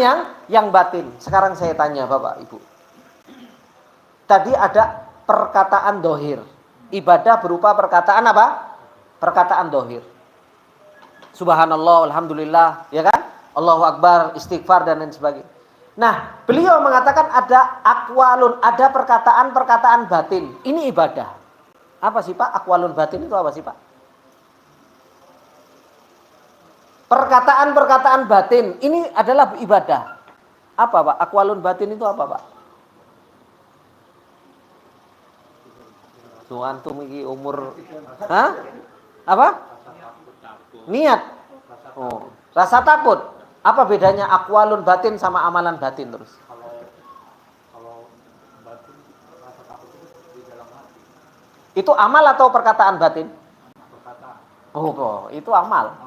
A: yang batin. Sekarang saya tanya Bapak Ibu. Tadi ada perkataan dohir. Ibadah berupa perkataan apa? Perkataan dohir. Subhanallah, alhamdulillah, ya kan? Allahu Akbar, istighfar dan lain sebagainya. Nah, beliau mengatakan ada aqwalun, ada perkataan-perkataan batin. Ini ibadah. Apa sih Pak? Aqwalun batin itu apa sih Pak? Perkataan-perkataan batin ini adalah ibadah. Apa Pak? Aqwalun batin itu apa Pak? So, antum iki umur apa? Niat. Oh, rasa takut. Apa bedanya aqwalun batin sama amalan batin terus? Kalau batin rasa takut itu di dalam hati. Itu amal atau perkataan batin? Perkataan. Oh, itu amal.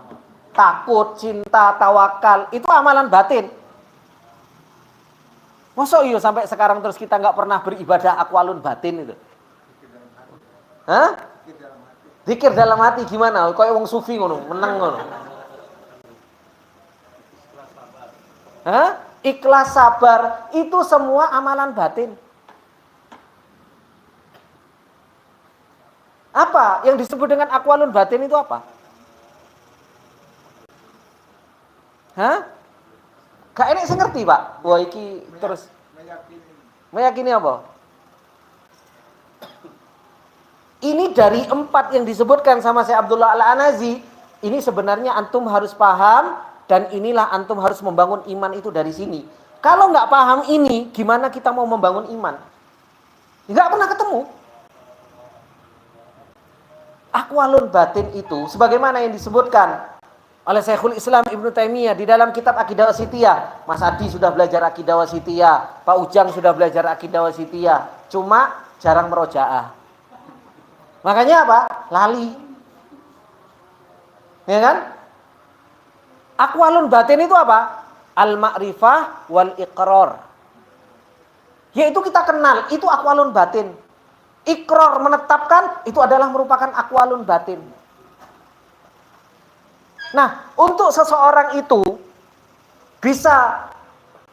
A: Takut, cinta, tawakal, itu amalan batin. Masa iya sampai sekarang terus kita nggak pernah beribadah aqwalun batin itu? Hah? Zikir dalam hati gimana? Kayak wong sufi ngono, meneng ngono. Hah? Ikhlas, sabar, itu semua amalan batin. Apa yang disebut dengan aqwalun batin itu apa? Hah? Gak enak saya ngerti, Pak. Wah, iki terus meyakini apa? Ini dari 4 yang disebutkan sama Syekh Abdullah Al-Anazi. Ini sebenarnya antum harus paham. Dan inilah antum harus membangun iman itu dari sini. Kalau nggak paham ini, gimana kita mau membangun iman? Nggak pernah ketemu. Aqwalun batin itu, sebagaimana yang disebutkan oleh Syekhul Islam Ibnu Taimiyah di dalam kitab Aqidah Wasithiyah. Mas Adi sudah belajar Aqidah Wasithiyah. Pak Ujang sudah belajar Aqidah Wasithiyah. Cuma jarang merojaah. Makanya apa? Lali. Ya kan? Aqwalun batin itu apa? Al-ma'rifah wal iqrar. Yaitu kita kenal, itu aqwalun batin. Iqrar menetapkan, itu adalah merupakan aqwalun batin. Nah, untuk seseorang itu bisa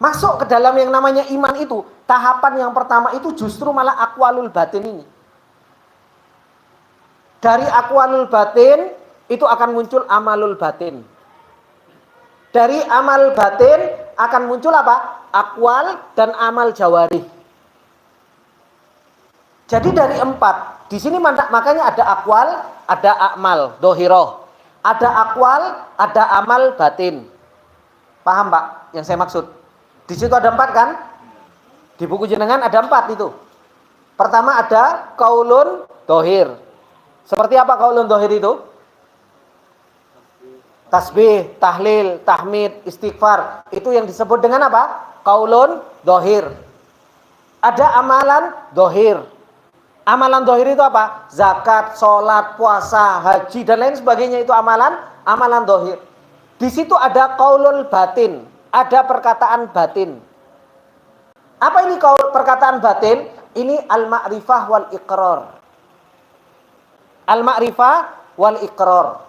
A: masuk ke dalam yang namanya iman itu, tahapan yang pertama itu justru malah aqwalul batin ini. Dari aqwalul batin itu akan muncul amalul batin. Dari amal batin akan muncul apa? Aqwal dan amal jawarih. Jadi dari 4, di sini makanya ada aqwal, ada amal dohiroh, ada aqwal, ada amal batin. Paham Pak yang saya maksud? Di situ ada 4 kan? Di buku jenengan ada 4 itu. Pertama ada qaulun dohir. Seperti apa qaulun dohir itu? Tasbih, tahlil, tahmid, istighfar. Itu yang disebut dengan apa? Qaulun dohir. Ada amalan dohir. Amalan dohir itu apa? Zakat, sholat, puasa, haji, dan lain sebagainya itu amalan dohir. Di situ ada qaulul batin, ada perkataan batin. Apa ini perkataan batin? Ini al-ma'rifah wal iqrar. Al-ma'rifah wal iqrar.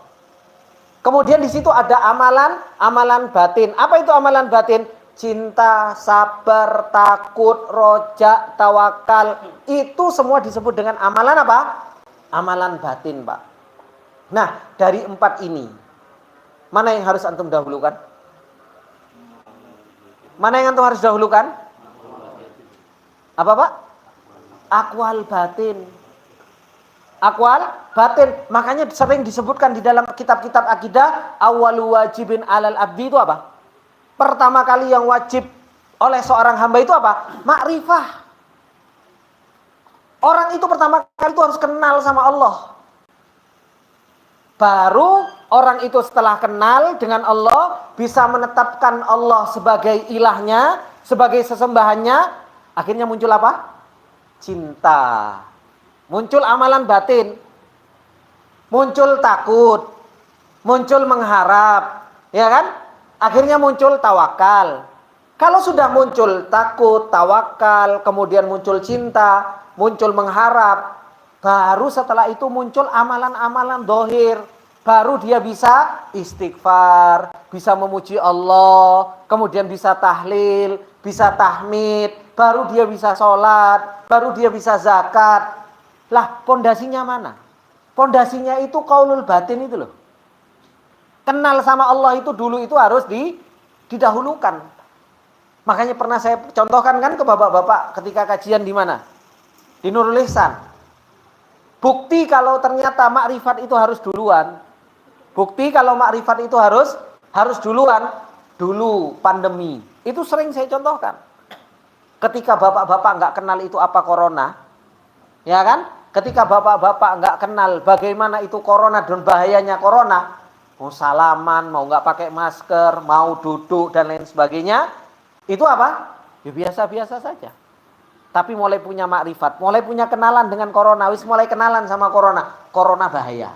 A: Kemudian di situ ada amalan batin. Apa itu amalan batin? Cinta, sabar, takut, rojak, tawakal. Itu semua disebut dengan amalan apa? Amalan batin, Pak. Nah, dari 4 ini, mana yang harus antum dahulukan? Mana yang antum harus dahulukan? Apa, Pak? Aqwal batin. Aqwal batin. Makanya sering disebutkan di dalam kitab-kitab akidah, awwalu wajibin alal abdi itu apa? Pertama kali yang wajib oleh seorang hamba itu apa? Ma'rifah. Orang itu pertama kali itu harus kenal sama Allah. Baru orang itu setelah kenal dengan Allah, bisa menetapkan Allah sebagai ilahnya, sebagai sesembahannya. Akhirnya muncul apa? Cinta. Muncul amalan batin. Muncul takut. Muncul mengharap. Ya kan? Akhirnya muncul tawakal. Kalau sudah muncul takut, tawakal, kemudian muncul cinta, muncul mengharap, baru setelah itu muncul amalan-amalan dohir. Baru dia bisa istighfar, bisa memuji Allah, kemudian bisa tahlil, bisa tahmid, baru dia bisa sholat, baru dia bisa zakat. Lah, pondasinya mana? Pondasinya itu qaulul batin itu loh. Kenal sama Allah itu dulu itu harus didahulukan. Makanya pernah saya contohkan kan ke bapak-bapak ketika kajian di mana? Di Nurul Ihsan. Bukti kalau ternyata makrifat itu harus duluan. Bukti kalau makrifat itu harus duluan. Dulu pandemi. Itu sering saya contohkan. Ketika bapak-bapak nggak kenal itu apa corona, ya kan? Ketika bapak-bapak nggak kenal bagaimana itu corona dan bahayanya corona, mau salaman, mau nggak pakai masker, mau duduk dan lain sebagainya, itu apa? Ya biasa-biasa saja. Tapi mulai punya makrifat, mulai punya kenalan dengan corona, mulai kenalan sama corona. Corona bahaya.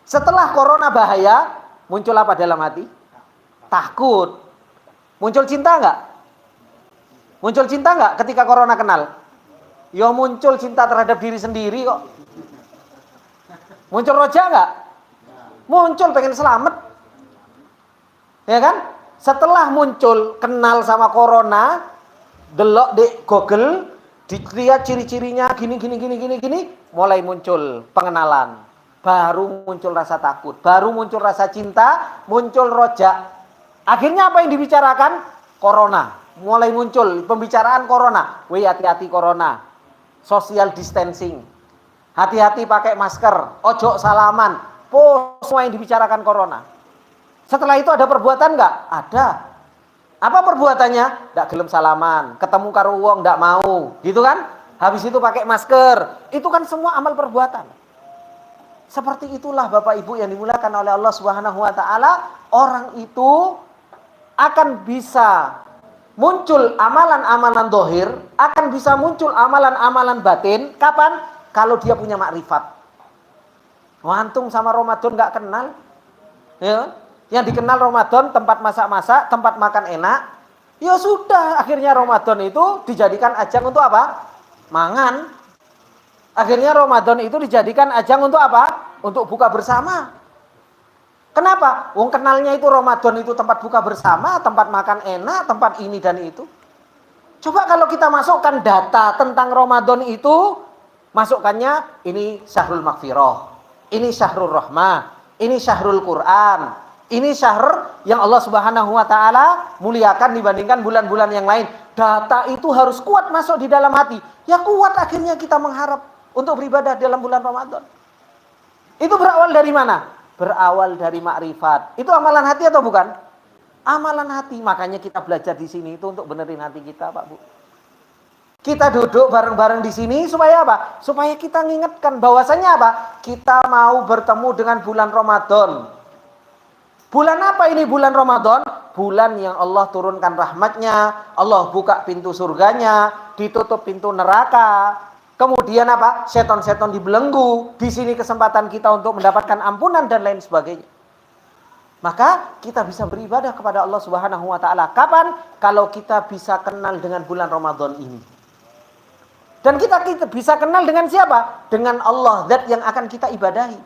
A: Setelah corona bahaya, muncul apa dalam hati? Takut. Muncul cinta nggak? Muncul cinta nggak ketika corona kenal? Ya muncul cinta terhadap diri sendiri kok. Muncul roja nggak? Muncul pengen selamat. Ya kan? Setelah muncul kenal sama corona, delok di Google, dilihat ciri-cirinya gini, mulai muncul pengenalan. Baru muncul rasa takut, baru muncul rasa cinta, muncul rojak. Akhirnya apa yang dibicarakan? Corona. Mulai muncul pembicaraan corona. Wih, hati-hati corona. Social distancing. Hati-hati pakai masker, ojo salaman. Semua yang dibicarakan corona. Setelah itu ada perbuatan nggak? Ada. Apa perbuatannya? Nggak gelem salaman, ketemu karo wong nggak mau, gitu kan? Habis itu pakai masker. Itu kan semua amal perbuatan. Seperti itulah Bapak Ibu yang dimuliakan oleh Allah Subhanahu wa taala, orang itu akan bisa muncul amalan-amalan dohir, akan bisa muncul amalan-amalan batin. Kapan? Kalau dia punya makrifat. Antum sama Ramadan nggak kenal, ya? Yang dikenal Ramadan tempat masak-masak, tempat makan enak, Ya sudah, akhirnya Ramadan itu dijadikan ajang untuk apa? Mangan. Akhirnya Ramadan itu dijadikan ajang untuk apa? Untuk buka bersama. Kenapa? Wong kenalnya itu Ramadan itu tempat buka bersama, tempat makan enak, tempat ini dan itu. Coba kalau kita masukkan data tentang Ramadan itu, masukkannya ini syahrul maghfirah, ini syahrul rahmah, ini syahrul Quran, ini syahr yang Allah Subhanahu wa taala muliakan dibandingkan bulan-bulan yang lain. Data itu harus kuat masuk di dalam hati. Ya kuat akhirnya kita mengharap untuk beribadah dalam bulan Ramadan. Itu berawal dari mana? Berawal dari makrifat. Itu amalan hati atau bukan? Amalan hati. Makanya kita belajar di sini itu untuk benerin hati kita, Pak Bu. Kita duduk bareng-bareng di sini supaya apa? Supaya kita ngingetkan bahwasanya apa? Kita mau bertemu dengan bulan Ramadan. Bulan apa ini bulan Ramadan? Bulan yang Allah turunkan rahmatnya, Allah buka pintu surganya, ditutup pintu neraka. Kemudian apa? Seton-seton dibelenggu. Di sini kesempatan kita untuk mendapatkan ampunan dan lain sebagainya. Maka kita bisa beribadah kepada Allah Subhanahu wa taala. Kapan? Kalau kita bisa kenal dengan bulan Ramadan ini. Dan kita bisa kenal dengan siapa? Dengan Allah, zat yang akan kita ibadahi.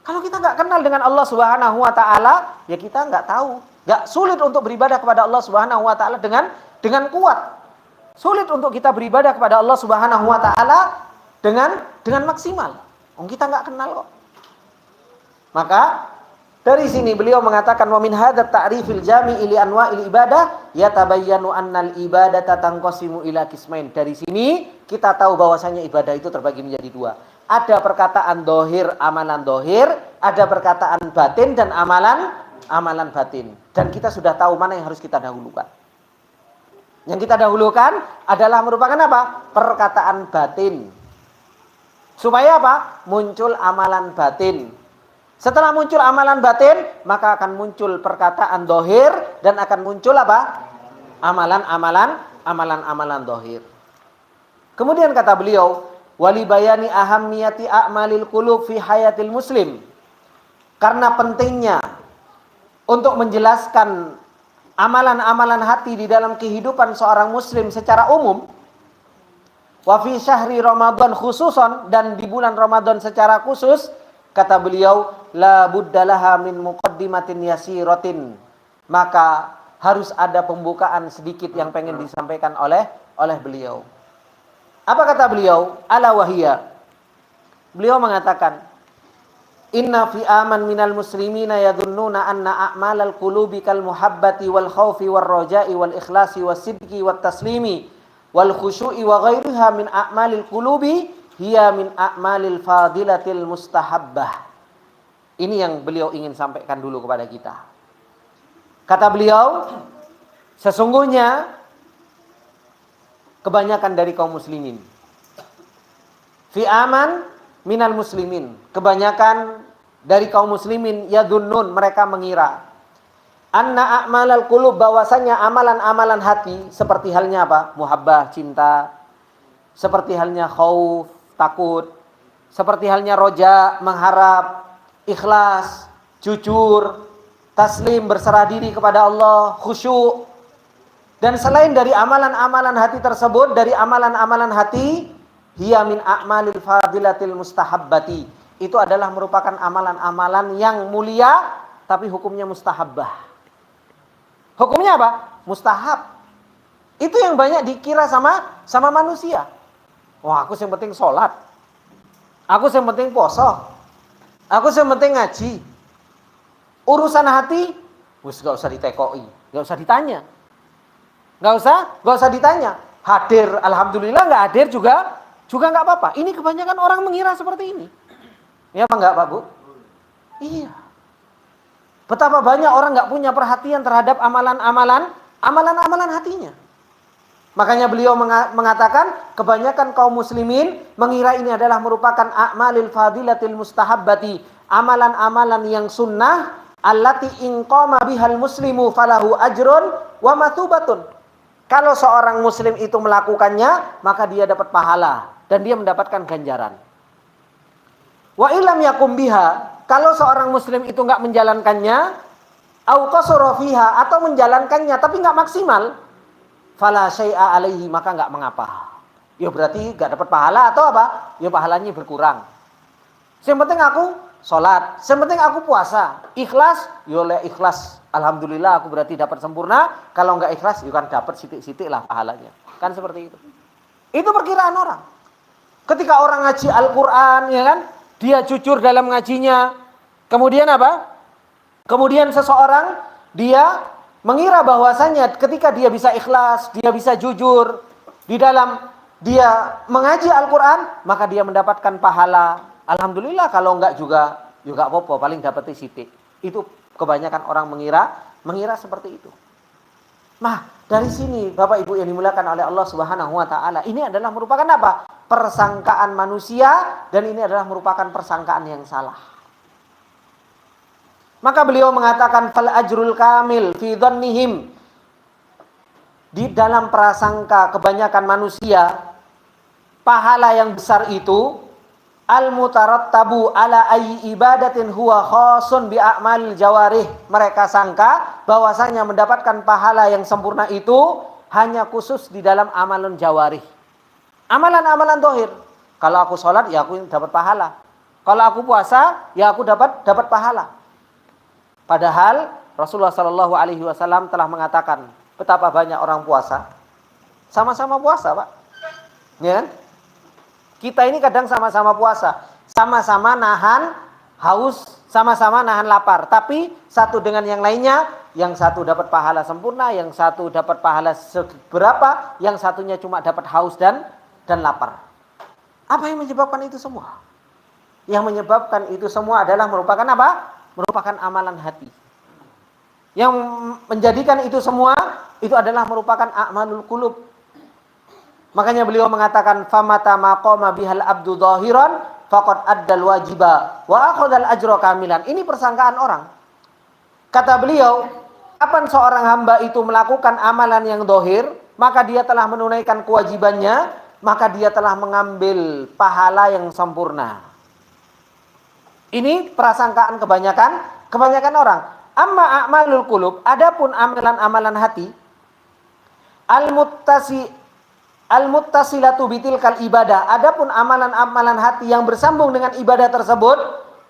A: Kalau kita nggak kenal dengan Allah Subhanahu wa taala, ya kita nggak tahu. Nggak sulit untuk beribadah kepada Allah Subhanahu wa taala dengan kuat. Sulit untuk kita beribadah kepada Allah Subhanahu wa taala dengan maksimal. Kita nggak kenal kok. Maka dari sini beliau mengatakan wa min hadzal ta'rifil jami'i li anwa'il ibadah yatabayyanu annal ibadata tanqasimu ila qismain. Dari sini kita tahu bahwasanya ibadah itu terbagi menjadi dua. Ada perkataan dohir, amalan dohir, ada perkataan batin dan amalan batin. Dan kita sudah tahu mana yang harus kita dahulukan. Yang kita dahulukan adalah merupakan apa? Perkataan batin. Supaya apa? Muncul amalan batin. Setelah muncul amalan batin, maka akan muncul perkataan dohir dan akan muncul apa? Amalan dohir. Kemudian kata beliau, wali bayani ahammiyati a'malil qulub fi hayatil muslim. Karena pentingnya untuk menjelaskan amalan-amalan hati di dalam kehidupan seorang muslim secara umum, wa fi syahri Ramadan khususan, dan di bulan Ramadan secara khusus, kata beliau, la buddalaha min muqaddimatin yasiratin. Maka harus ada pembukaan sedikit yang pengen disampaikan oleh beliau. Apa kata beliau? Ala wahiyya. Beliau mengatakan, inna fi aman minal muslimina yadhunnuna anna a'malal qulubi kal muhabbati wal khawfi wal raja'i wal ikhlasi was sidqi wat taslimi wal khusyu'i wa ghairiha min a'malil qulubi hiya min a'malil fadilatil mustahabbah. Ini yang beliau ingin sampaikan dulu kepada kita. Kata beliau, sesungguhnya kebanyakan dari kaum muslimin, fi aman minal muslimin, kebanyakan dari kaum muslimin yadunnun, mereka mengira, anna a'malal qulub, bahwasanya amalan-amalan hati, seperti halnya apa? Muhabbah, cinta, seperti halnya khauf, takut, seperti halnya roja, mengharap, ikhlas, jujur, taslim, berserah diri kepada Allah, khusyuk. Dan selain dari amalan-amalan hati tersebut, dari amalan-amalan hati, hiya min a'malil fadilatil mustahabbati, itu adalah merupakan amalan-amalan yang mulia tapi hukumnya mustahabbah. Hukumnya apa? Mustahab. Itu yang banyak dikira sama manusia. Wah, aku yang penting sholat, aku yang penting poso, aku yang penting ngaji. Urusan hati, wis gak usah ditekoi, gak usah ditanya. Gak usah ditanya. Hadir, alhamdulillah, gak hadir juga gak apa-apa. Ini kebanyakan orang mengira seperti ini. Ya apa enggak, Pak Bu? Iya. Betapa banyak orang gak punya perhatian terhadap amalan-amalan hatinya. Makanya beliau mengatakan, kebanyakan kaum muslimin mengira ini adalah merupakan a'malil fadilatil mustahabbati, amalan-amalan yang sunnah, allati in qama bihal muslimu falahu ajrun wa matubatun. Kalau seorang muslim itu melakukannya, maka dia dapat pahala dan dia mendapatkan ganjaran. Wa illam yakum biha, kalau seorang muslim itu enggak menjalankannya, au qasara fiha, atau menjalankannya tapi nggak maksimal, fala syai'a alaihi, maka nggak mengapa. Ya berarti nggak dapat pahala atau apa? Ya pahalanya berkurang. Yang penting aku sholat, yang penting aku puasa, ikhlas, yoleh ikhlas. Alhamdulillah aku berarti dapat sempurna. Kalau nggak ikhlas, ya kan dapat sitik-sitik lah pahalanya. Kan seperti itu. Itu perkiraan orang. Ketika orang ngaji Al-Quran, ya kan, dia jujur dalam ngajinya. Kemudian apa? Kemudian seseorang dia mengira bahwasanya ketika dia bisa ikhlas, dia bisa jujur di dalam dia mengaji Al-Quran, maka dia mendapatkan pahala. Alhamdulillah, kalau enggak juga apa-apa, paling dapat sitik. Itu kebanyakan orang mengira seperti itu. Nah, dari sini Bapak Ibu yang dimuliakan oleh Allah Subhanahu wa taala, ini adalah merupakan apa? Persangkaan manusia, dan ini adalah merupakan persangkaan yang salah. Maka beliau mengatakan fal ajrul kamil fi dhannihim, di dalam prasangka kebanyakan manusia, pahala yang besar itu al-mutarattabu ala ayyi ibadatin huwa khasun bi a'malil jawarih. Mereka sangka bahwasanya mendapatkan pahala yang sempurna itu hanya khusus di dalam amalan jawarih. Amalan-amalan zahir. Kalau aku sholat, ya aku dapat pahala. Kalau aku puasa, ya aku dapat pahala. Padahal Rasulullah Shallallahu Alaihi Wasallam telah mengatakan betapa banyak orang puasa, sama-sama puasa, Pak. Ya kan? Kita ini kadang sama-sama puasa, sama-sama nahan haus, sama-sama nahan lapar. Tapi satu dengan yang lainnya, yang satu dapat pahala sempurna, yang satu dapat pahala seberapa, yang satunya cuma dapat haus dan lapar. Apa yang menyebabkan itu semua? Yang menyebabkan itu semua adalah merupakan apa? Merupakan amalan hati. Yang menjadikan itu semua, itu adalah merupakan a'malul qulub. Makanya beliau mengatakan famata maqama bihal abdu dhahiran faqad addal wajiba wa akhadhal ajra kamilan. Ini persangkaan orang. Kata beliau, kapan seorang hamba itu melakukan amalan yang dhahir, maka dia telah menunaikan kewajibannya, maka dia telah mengambil pahala yang sempurna. Ini prasangkaan kebanyakan orang. Amma a'malul qulub, adapun amalan-amalan hati, al-muttasilatu bitilkal ibadah, adapun amalan-amalan hati yang bersambung dengan ibadah tersebut,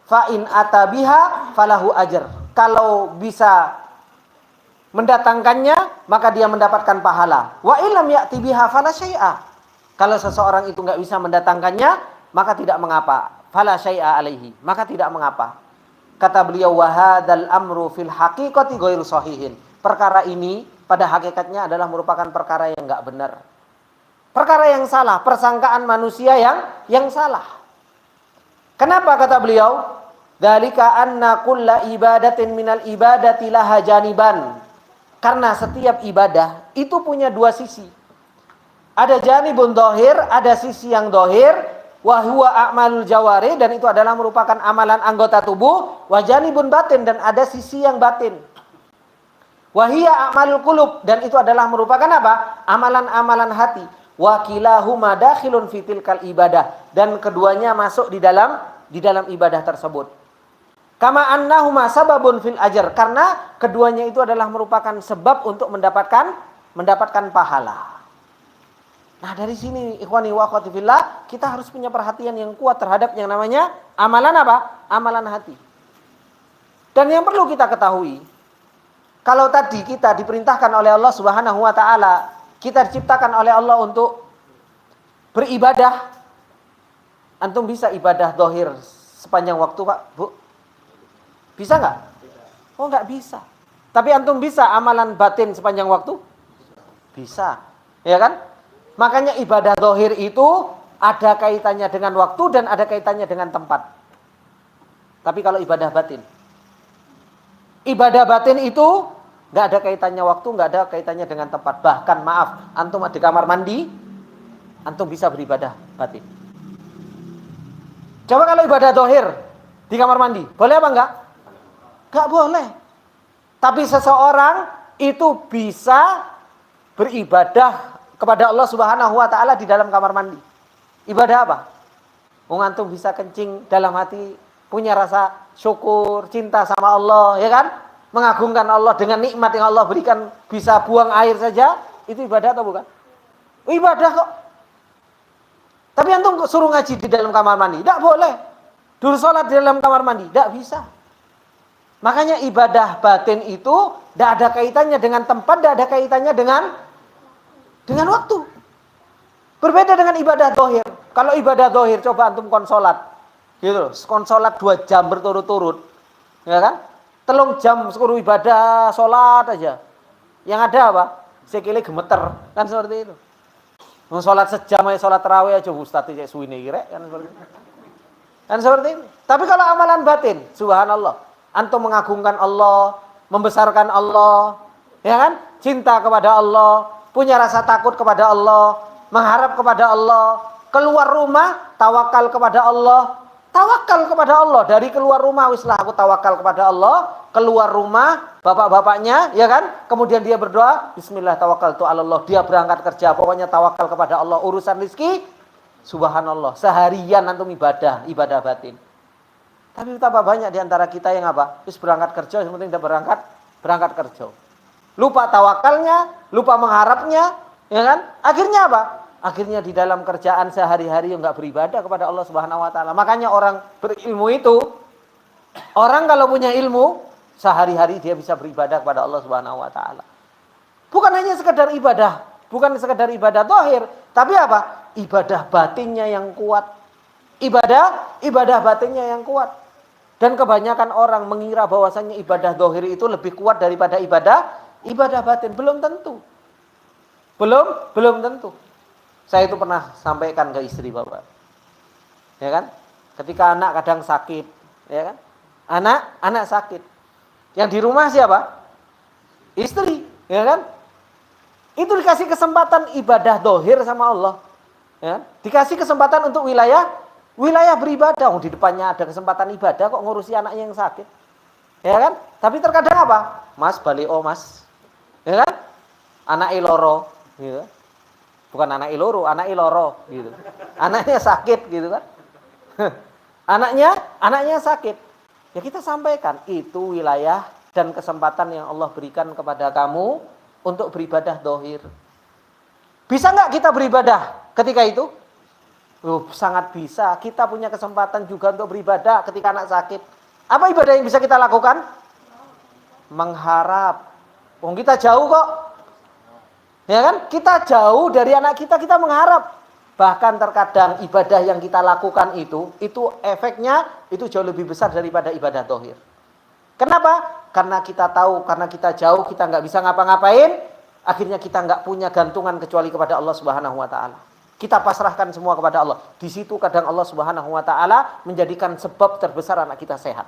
A: fa in atabiha falahu ajr. Kalau bisa mendatangkannya, maka dia mendapatkan pahala. Wa illam ya'ti biha fala syai'a. Kalau seseorang itu enggak bisa mendatangkannya, maka tidak mengapa. Fala syai'a alaihi, maka tidak mengapa. Kata beliau, wa hadzal amru fil haqiqati ghairu sahihin. Perkara ini pada hakikatnya adalah merupakan perkara yang enggak benar. Perkara yang salah, persangkaan manusia yang salah. Kenapa kata beliau? Dzalika anna kulla ibadatin minal ibadati laha janiban. Karena setiap ibadah itu punya dua sisi. Ada janibun dhahir, ada sisi yang dhahir, wa huwa a'malul jawari, dan itu adalah merupakan amalan anggota tubuh, wa janibun batin, dan ada sisi yang batin. Wa hiya a'malul qulub, dan itu adalah merupakan apa? Amalan-amalan hati. Wa kilahuma dakhilun fi tilkal ibadah, dan keduanya masuk di dalam ibadah tersebut. Kama annahuma sababun fil ajr, karena keduanya itu adalah merupakan sebab untuk mendapatkan pahala. Nah, dari sini ikhwani wa akhwati fillah, kita harus punya perhatian yang kuat terhadap yang namanya amalan apa? Amalan hati. Dan yang perlu kita ketahui, kalau tadi kita diperintahkan oleh Allah Subhanahu wa taala, kita diciptakan oleh Allah untuk beribadah. Antum bisa ibadah zahir sepanjang waktu, Pak, Bu? Bisa nggak? Oh, nggak bisa. Tapi antum bisa amalan batin sepanjang waktu? Bisa. Ya kan? Makanya ibadah zahir itu ada kaitannya dengan waktu dan ada kaitannya dengan tempat. Tapi kalau ibadah batin itu nggak ada kaitannya waktu, nggak ada kaitannya dengan tempat. Bahkan maaf, antum di kamar mandi, antum bisa beribadah batin. Coba kalau ibadah zahir di kamar mandi, boleh apa enggak? Enggak boleh. Tapi seseorang itu bisa beribadah kepada Allah Subhanahu wa taala di dalam kamar mandi. Ibadah apa? Wong antum bisa kencing dalam hati, punya rasa syukur, cinta sama Allah, ya kan? mengagungkan Allah dengan nikmat yang Allah berikan, bisa buang air saja, itu ibadah atau bukan? Ibadah kok. Tapi antum suruh ngaji di dalam kamar mandi, tidak boleh. Dulu sholat di dalam kamar mandi, tidak bisa. Makanya ibadah batin itu tidak ada kaitannya dengan tempat, tidak ada kaitannya dengan waktu. Berbeda dengan ibadah dohir. Kalau ibadah dohir, coba antum konsolat, gitu, konsolat 2 jam berturut-turut, ya kan? 3 jam suruh ibadah, sholat aja. Yang ada apa? Sekali gemeter, kan seperti itu. Sholat sejam aja, sholat tarawih aja, Ustaz cek suwine kira, kan seperti itu. Kan seperti itu. Tapi kalau amalan batin, subhanallah, antum mengagungkan Allah, membesarkan Allah, ya kan? Cinta kepada Allah, punya rasa takut kepada Allah, mengharap kepada Allah, keluar rumah tawakal kepada Allah. Tawakal kepada Allah, dari keluar rumah wislah aku tawakal kepada Allah, keluar rumah bapak-bapaknya, ya kan? Kemudian dia berdoa, bismillah tawakkaltu 'alallah, dia berangkat kerja, pokoknya tawakal kepada Allah, urusan rezeki, subhanallah, seharian antum ibadah batin. Tapi betapa banyak di antara kita yang apa? Terus berangkat kerja, yang penting udah berangkat kerja. Lupa tawakalnya, lupa mengharapnya, ya kan? Akhirnya apa? Akhirnya di dalam kerjaan sehari-hari yang nggak beribadah kepada Allah Subhanahu wa taala. Makanya orang berilmu itu, orang kalau punya ilmu, sehari-hari dia bisa beribadah kepada Allah Subhanahu wa taala. Bukan hanya sekedar ibadah, bukan sekedar ibadah zahir, tapi apa? Ibadah batinnya yang kuat. Ibadah batinnya yang kuat. Dan kebanyakan orang mengira bahwasanya ibadah zahir itu lebih kuat daripada ibadah batin. Belum tentu. Belum tentu. Saya itu pernah sampaikan ke istri Bapak. Ya kan? Ketika anak kadang sakit, ya kan? Anak sakit. Yang di rumah siapa? Istri, ya kan? Itu dikasih kesempatan ibadah dohir sama Allah. Ya? Dikasih kesempatan untuk wilayah beribadah. Di depannya ada kesempatan ibadah kok ngurusi anaknya yang sakit. Ya kan? Tapi terkadang apa? Mas balik mas. Ya kan? Anak iloro, gitu. Bukan anak iloro, anak iloro gitu. Anaknya sakit gitu kan. Anaknya sakit. Ya kita sampaikan, itu wilayah dan kesempatan yang Allah berikan kepada kamu untuk beribadah dohir. Bisa nggak kita beribadah ketika itu? Sangat bisa. Kita punya kesempatan juga untuk beribadah ketika anak sakit. Apa ibadah yang bisa kita lakukan? Mengharap. Kita jauh kok. Ya kan? Kita jauh dari anak kita mengharap. Bahkan terkadang ibadah yang kita lakukan itu efeknya itu jauh lebih besar daripada ibadah dohir. Kenapa? Karena kita tahu, karena kita jauh, kita nggak bisa ngapa-ngapain, akhirnya kita nggak punya gantungan kecuali kepada Allah Subhanahu wa taala. Kita pasrahkan semua kepada Allah. Di situ kadang Allah Subhanahu wa taala menjadikan sebab terbesar anak kita sehat.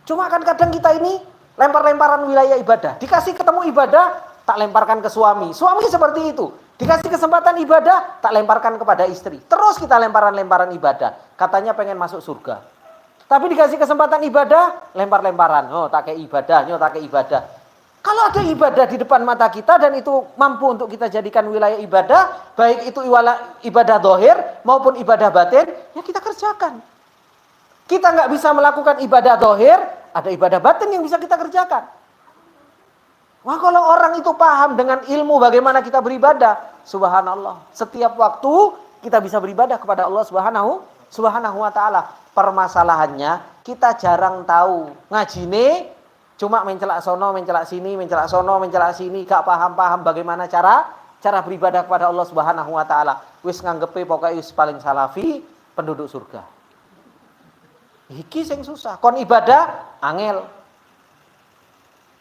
A: Cuma kan kadang kita ini lempar-lemparan wilayah ibadah. Dikasih ketemu ibadah, tak lemparkan ke suami. Suami seperti itu. Dikasih kesempatan ibadah, tak lemparkan kepada istri. Terus kita lemparan-lemparan ibadah. Katanya pengen masuk surga. Tapi dikasih kesempatan ibadah, lempar-lemparan. Tak kayak ibadah, tak kayak ibadah. Kalau ada ibadah di depan mata kita dan itu mampu untuk kita jadikan wilayah ibadah, baik itu ibadah dohir maupun ibadah batin, ya kita kerjakan. Kita nggak bisa melakukan ibadah dohir, ada ibadah batin yang bisa kita kerjakan. Wah, kalau orang itu paham dengan ilmu bagaimana kita beribadah, subhanallah, setiap waktu kita bisa beribadah kepada Allah Subhanahu wa taala. Permasalahannya kita jarang tahu. Ngajine cuma mencelak sono, mencelak sini, mencelak sono, mencelak sini, gak paham-paham bagaimana cara beribadah kepada Allah Subhanahu wa taala. Wis nganggepe pokoke wis paling salafi, penduduk surga. Iki sing susah. Kon ibadah angel.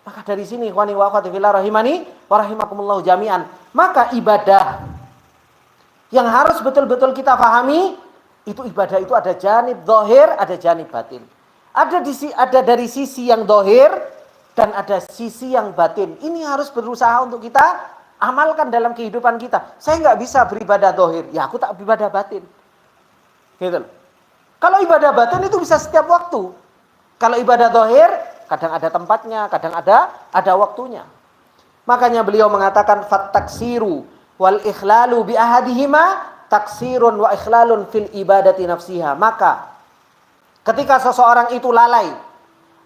A: Maka dari sini ikhwani wa akhwati fillah rahimani wa rahimakumullah jami'an. Maka ibadah yang harus betul-betul kita pahami, itu ibadah itu ada janib zahir, ada janib batin. Ada dari sisi yang zahir dan ada sisi yang batin. Ini harus berusaha untuk kita amalkan dalam kehidupan kita. Saya nggak bisa beribadah zahir, ya aku tak beribadah batin. Gitu. Kalau ibadah batin itu bisa setiap waktu. Kalau ibadah zahir kadang ada tempatnya, kadang ada waktunya. Makanya beliau mengatakan fattaksiru wal ikhlalu bi ahadihima taksirun wa ikhlalun fil ibadati nafsiha. Maka ketika seseorang itu lalai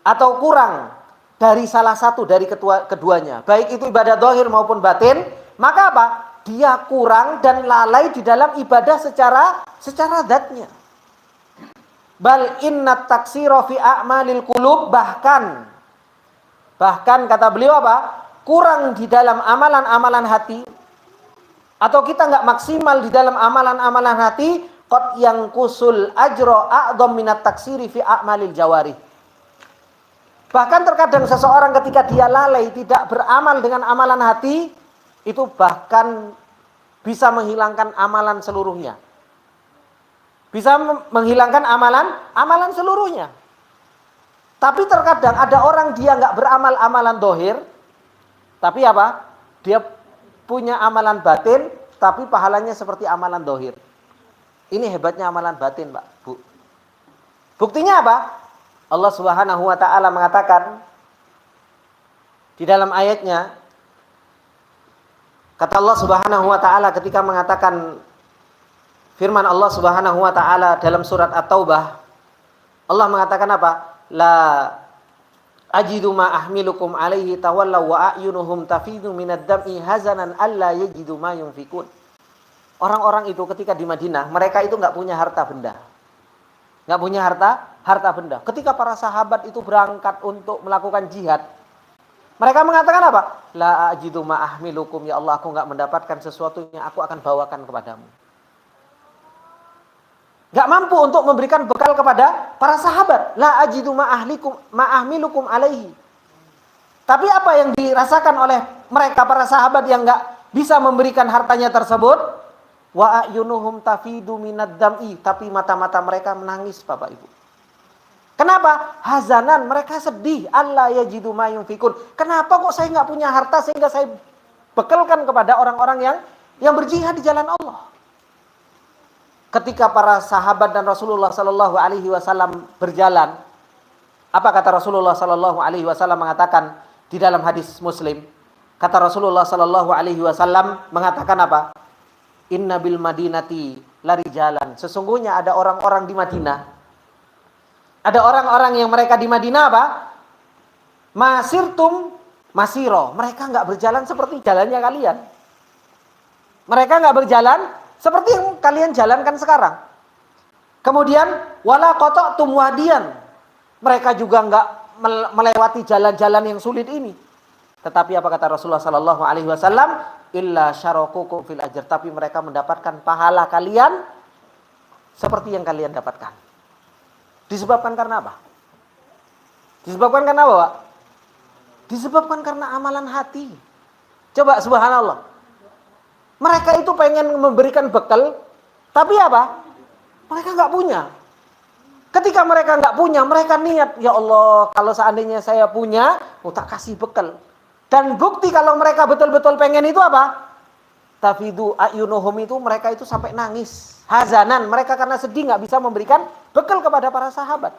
A: atau kurang dari salah satu dari keduanya, baik itu ibadah zahir maupun batin, maka apa? Dia kurang dan lalai di dalam ibadah secara zatnya. Bal inna taksira fi a'malil qulub, bahkan kata beliau apa? Kurang di dalam amalan-amalan hati, atau kita nggak maksimal di dalam amalan-amalan hati, qad yang kusul ajro a'dham minat taksiri fi a'malil jawarih. Bahkan terkadang seseorang ketika dia lalai tidak beramal dengan amalan hati, itu bahkan bisa menghilangkan amalan seluruhnya. Bisa menghilangkan amalan seluruhnya. Tapi terkadang ada orang dia nggak beramal amalan dohir, tapi apa? Dia punya amalan batin, tapi pahalanya seperti amalan dohir. Ini hebatnya amalan batin, Pak, Bu. Buktinya apa? Allah Subhanahu wa ta'ala mengatakan di dalam ayatnya, kata Allah Subhanahu wa ta'ala ketika mengatakan firman Allah Subhanahu wa ta'ala dalam surat At-Taubah, Allah mengatakan apa? La ajidu ma ahmilukum alaihi tawallaw wa a'yunuhum tafidu minad dam'i hazanan alla yajidu ma yunfikun. Orang-orang itu ketika di Madinah, mereka itu enggak punya harta benda. Enggak punya harta benda. Ketika para sahabat itu berangkat untuk melakukan jihad, mereka mengatakan apa? La ajidu ma ahmilukum, ya Allah, aku enggak mendapatkan sesuatu yang aku akan bawakan kepadamu. Enggak mampu untuk memberikan bekal kepada para sahabat. La ajidu ma ahmilukum alaihi. Tapi apa yang dirasakan oleh mereka para sahabat yang enggak bisa memberikan hartanya tersebut? Wa ayunuhum tafidu minad dam'i, tapi mata-mata mereka menangis, Bapak Ibu. Kenapa? Hazanan, mereka sedih. Allah yajidu ma yunfikun. Kenapa kok saya nggak punya harta sehingga saya bekalkan kepada orang-orang yang berjihad di jalan Allah? Ketika para sahabat dan Rasulullah Sallallahu Alaihi Wasallam berjalan, apa kata Rasulullah Sallallahu Alaihi Wasallam mengatakan di dalam hadis Muslim? Kata Rasulullah Sallallahu Alaihi Wasallam mengatakan apa? Inna bil madinati lari jalan. Sesungguhnya ada orang-orang di Madinah. Ada orang-orang yang mereka di Madinah apa? Masirtum masiro. Mereka nggak berjalan seperti jalannya kalian. Mereka nggak berjalan seperti yang kalian jalankan sekarang. Kemudian wala qata'tum wadiyan. Mereka juga nggak melewati jalan-jalan yang sulit ini. Tetapi apa kata Rasulullah Sallallahu Alaihi Wasallam? Illa syarakukum fil ajr. Tapi mereka mendapatkan pahala kalian seperti yang kalian dapatkan. Disebabkan karena apa? Disebabkan karena apa, Pak? Disebabkan karena amalan hati. Coba subhanallah. Mereka itu pengen memberikan bekal, tapi apa? Mereka nggak punya. Ketika mereka nggak punya, mereka niat, ya Allah, kalau seandainya saya punya, tak kasih bekal. Dan bukti kalau mereka betul-betul pengen itu apa? Tafidu ayunuhum, itu mereka itu sampai nangis. Hazanan, mereka karena sedih nggak bisa memberikan bekal kepada para sahabat.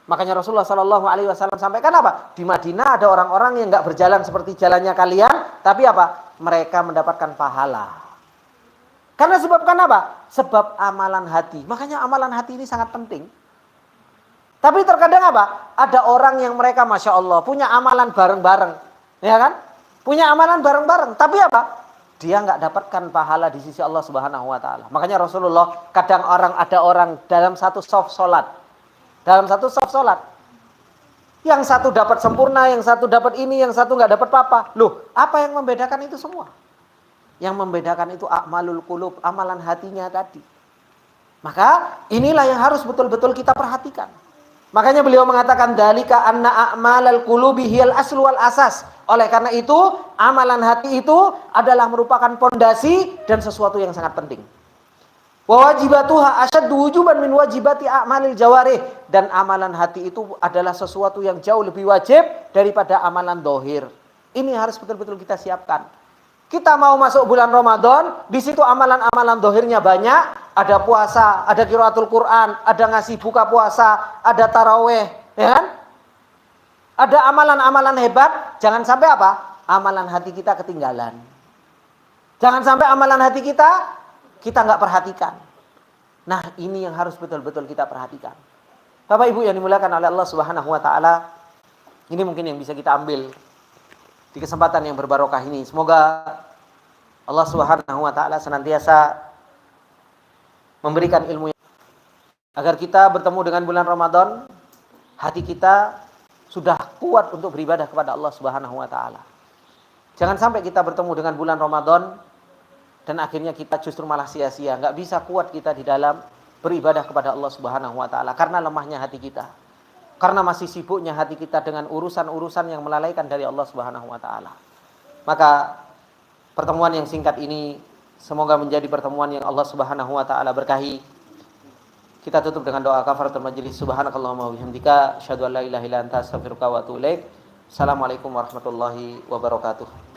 A: Makanya Rasulullah Sallallahu Alaihi Wasallam sampaikan apa? Di Madinah ada orang-orang yang nggak berjalan seperti jalannya kalian, tapi apa? Mereka mendapatkan pahala. Karena sebabkan apa? Sebab amalan hati. Makanya amalan hati ini sangat penting. Tapi terkadang apa? Ada orang yang mereka Masya Allah punya amalan bareng-bareng. Ya kan? Punya amalan bareng-bareng. Tapi apa? Dia nggak dapatkan pahala di sisi Allah Subhanahu wa ta'ala. Makanya Rasulullah, kadang ada orang dalam satu saf solat. Dalam satu saf solat. Yang satu dapat sempurna, yang satu dapat ini, yang satu nggak dapat apa-apa. Loh, apa yang membedakan itu semua? Yang membedakan itu a'malul qulub, amalan hatinya tadi. Maka inilah yang harus betul-betul kita perhatikan. Makanya beliau mengatakan dalika anna a'malal qulubi hiyal aslu wal asas. Oleh karena itu, amalan hati itu adalah merupakan pondasi dan sesuatu yang sangat penting. Wa wajibatuha asyaddu wujuban min wajibati a'malil jawarih, dan amalan hati itu adalah sesuatu yang jauh lebih wajib daripada amalan dohir. Ini harus betul-betul kita siapkan. Kita mau masuk bulan Ramadan, di situ amalan-amalan dohirnya banyak. Ada puasa, ada qiraatul Quran, ada ngasih buka puasa, ada taraweh, ya kan? Ada amalan-amalan hebat. Jangan sampai apa? Amalan hati kita ketinggalan. Jangan sampai amalan hati kita nggak perhatikan. Nah, ini yang harus betul-betul kita perhatikan. Bapak Ibu yang dimuliakan oleh Allah Subhanahu wa taala, Ini mungkin yang bisa kita ambil di kesempatan yang berbarokah ini. Semoga Allah Subhanahu wa taala senantiasa memberikan ilmu agar kita bertemu dengan bulan Ramadan, hati kita sudah kuat untuk beribadah kepada Allah Subhanahu wa taala. Jangan sampai kita bertemu dengan bulan Ramadan dan akhirnya kita justru malah sia-sia, enggak bisa kuat kita di dalam beribadah kepada Allah Subhanahu wa taala karena lemahnya hati kita. Karena masih sibuknya hati kita dengan urusan-urusan yang melalaikan dari Allah Subhanahu wa taala. Maka pertemuan yang singkat ini semoga menjadi pertemuan yang Allah Subhanahu wa taala berkahi. Kita tutup dengan doa kafaratul majelis. Subhanakallahumma wa bihamdika asyhadu an la ilaha illa anta astaghfiruka wa atubu ilaik. Assalamualaikum warahmatullahi wabarakatuh.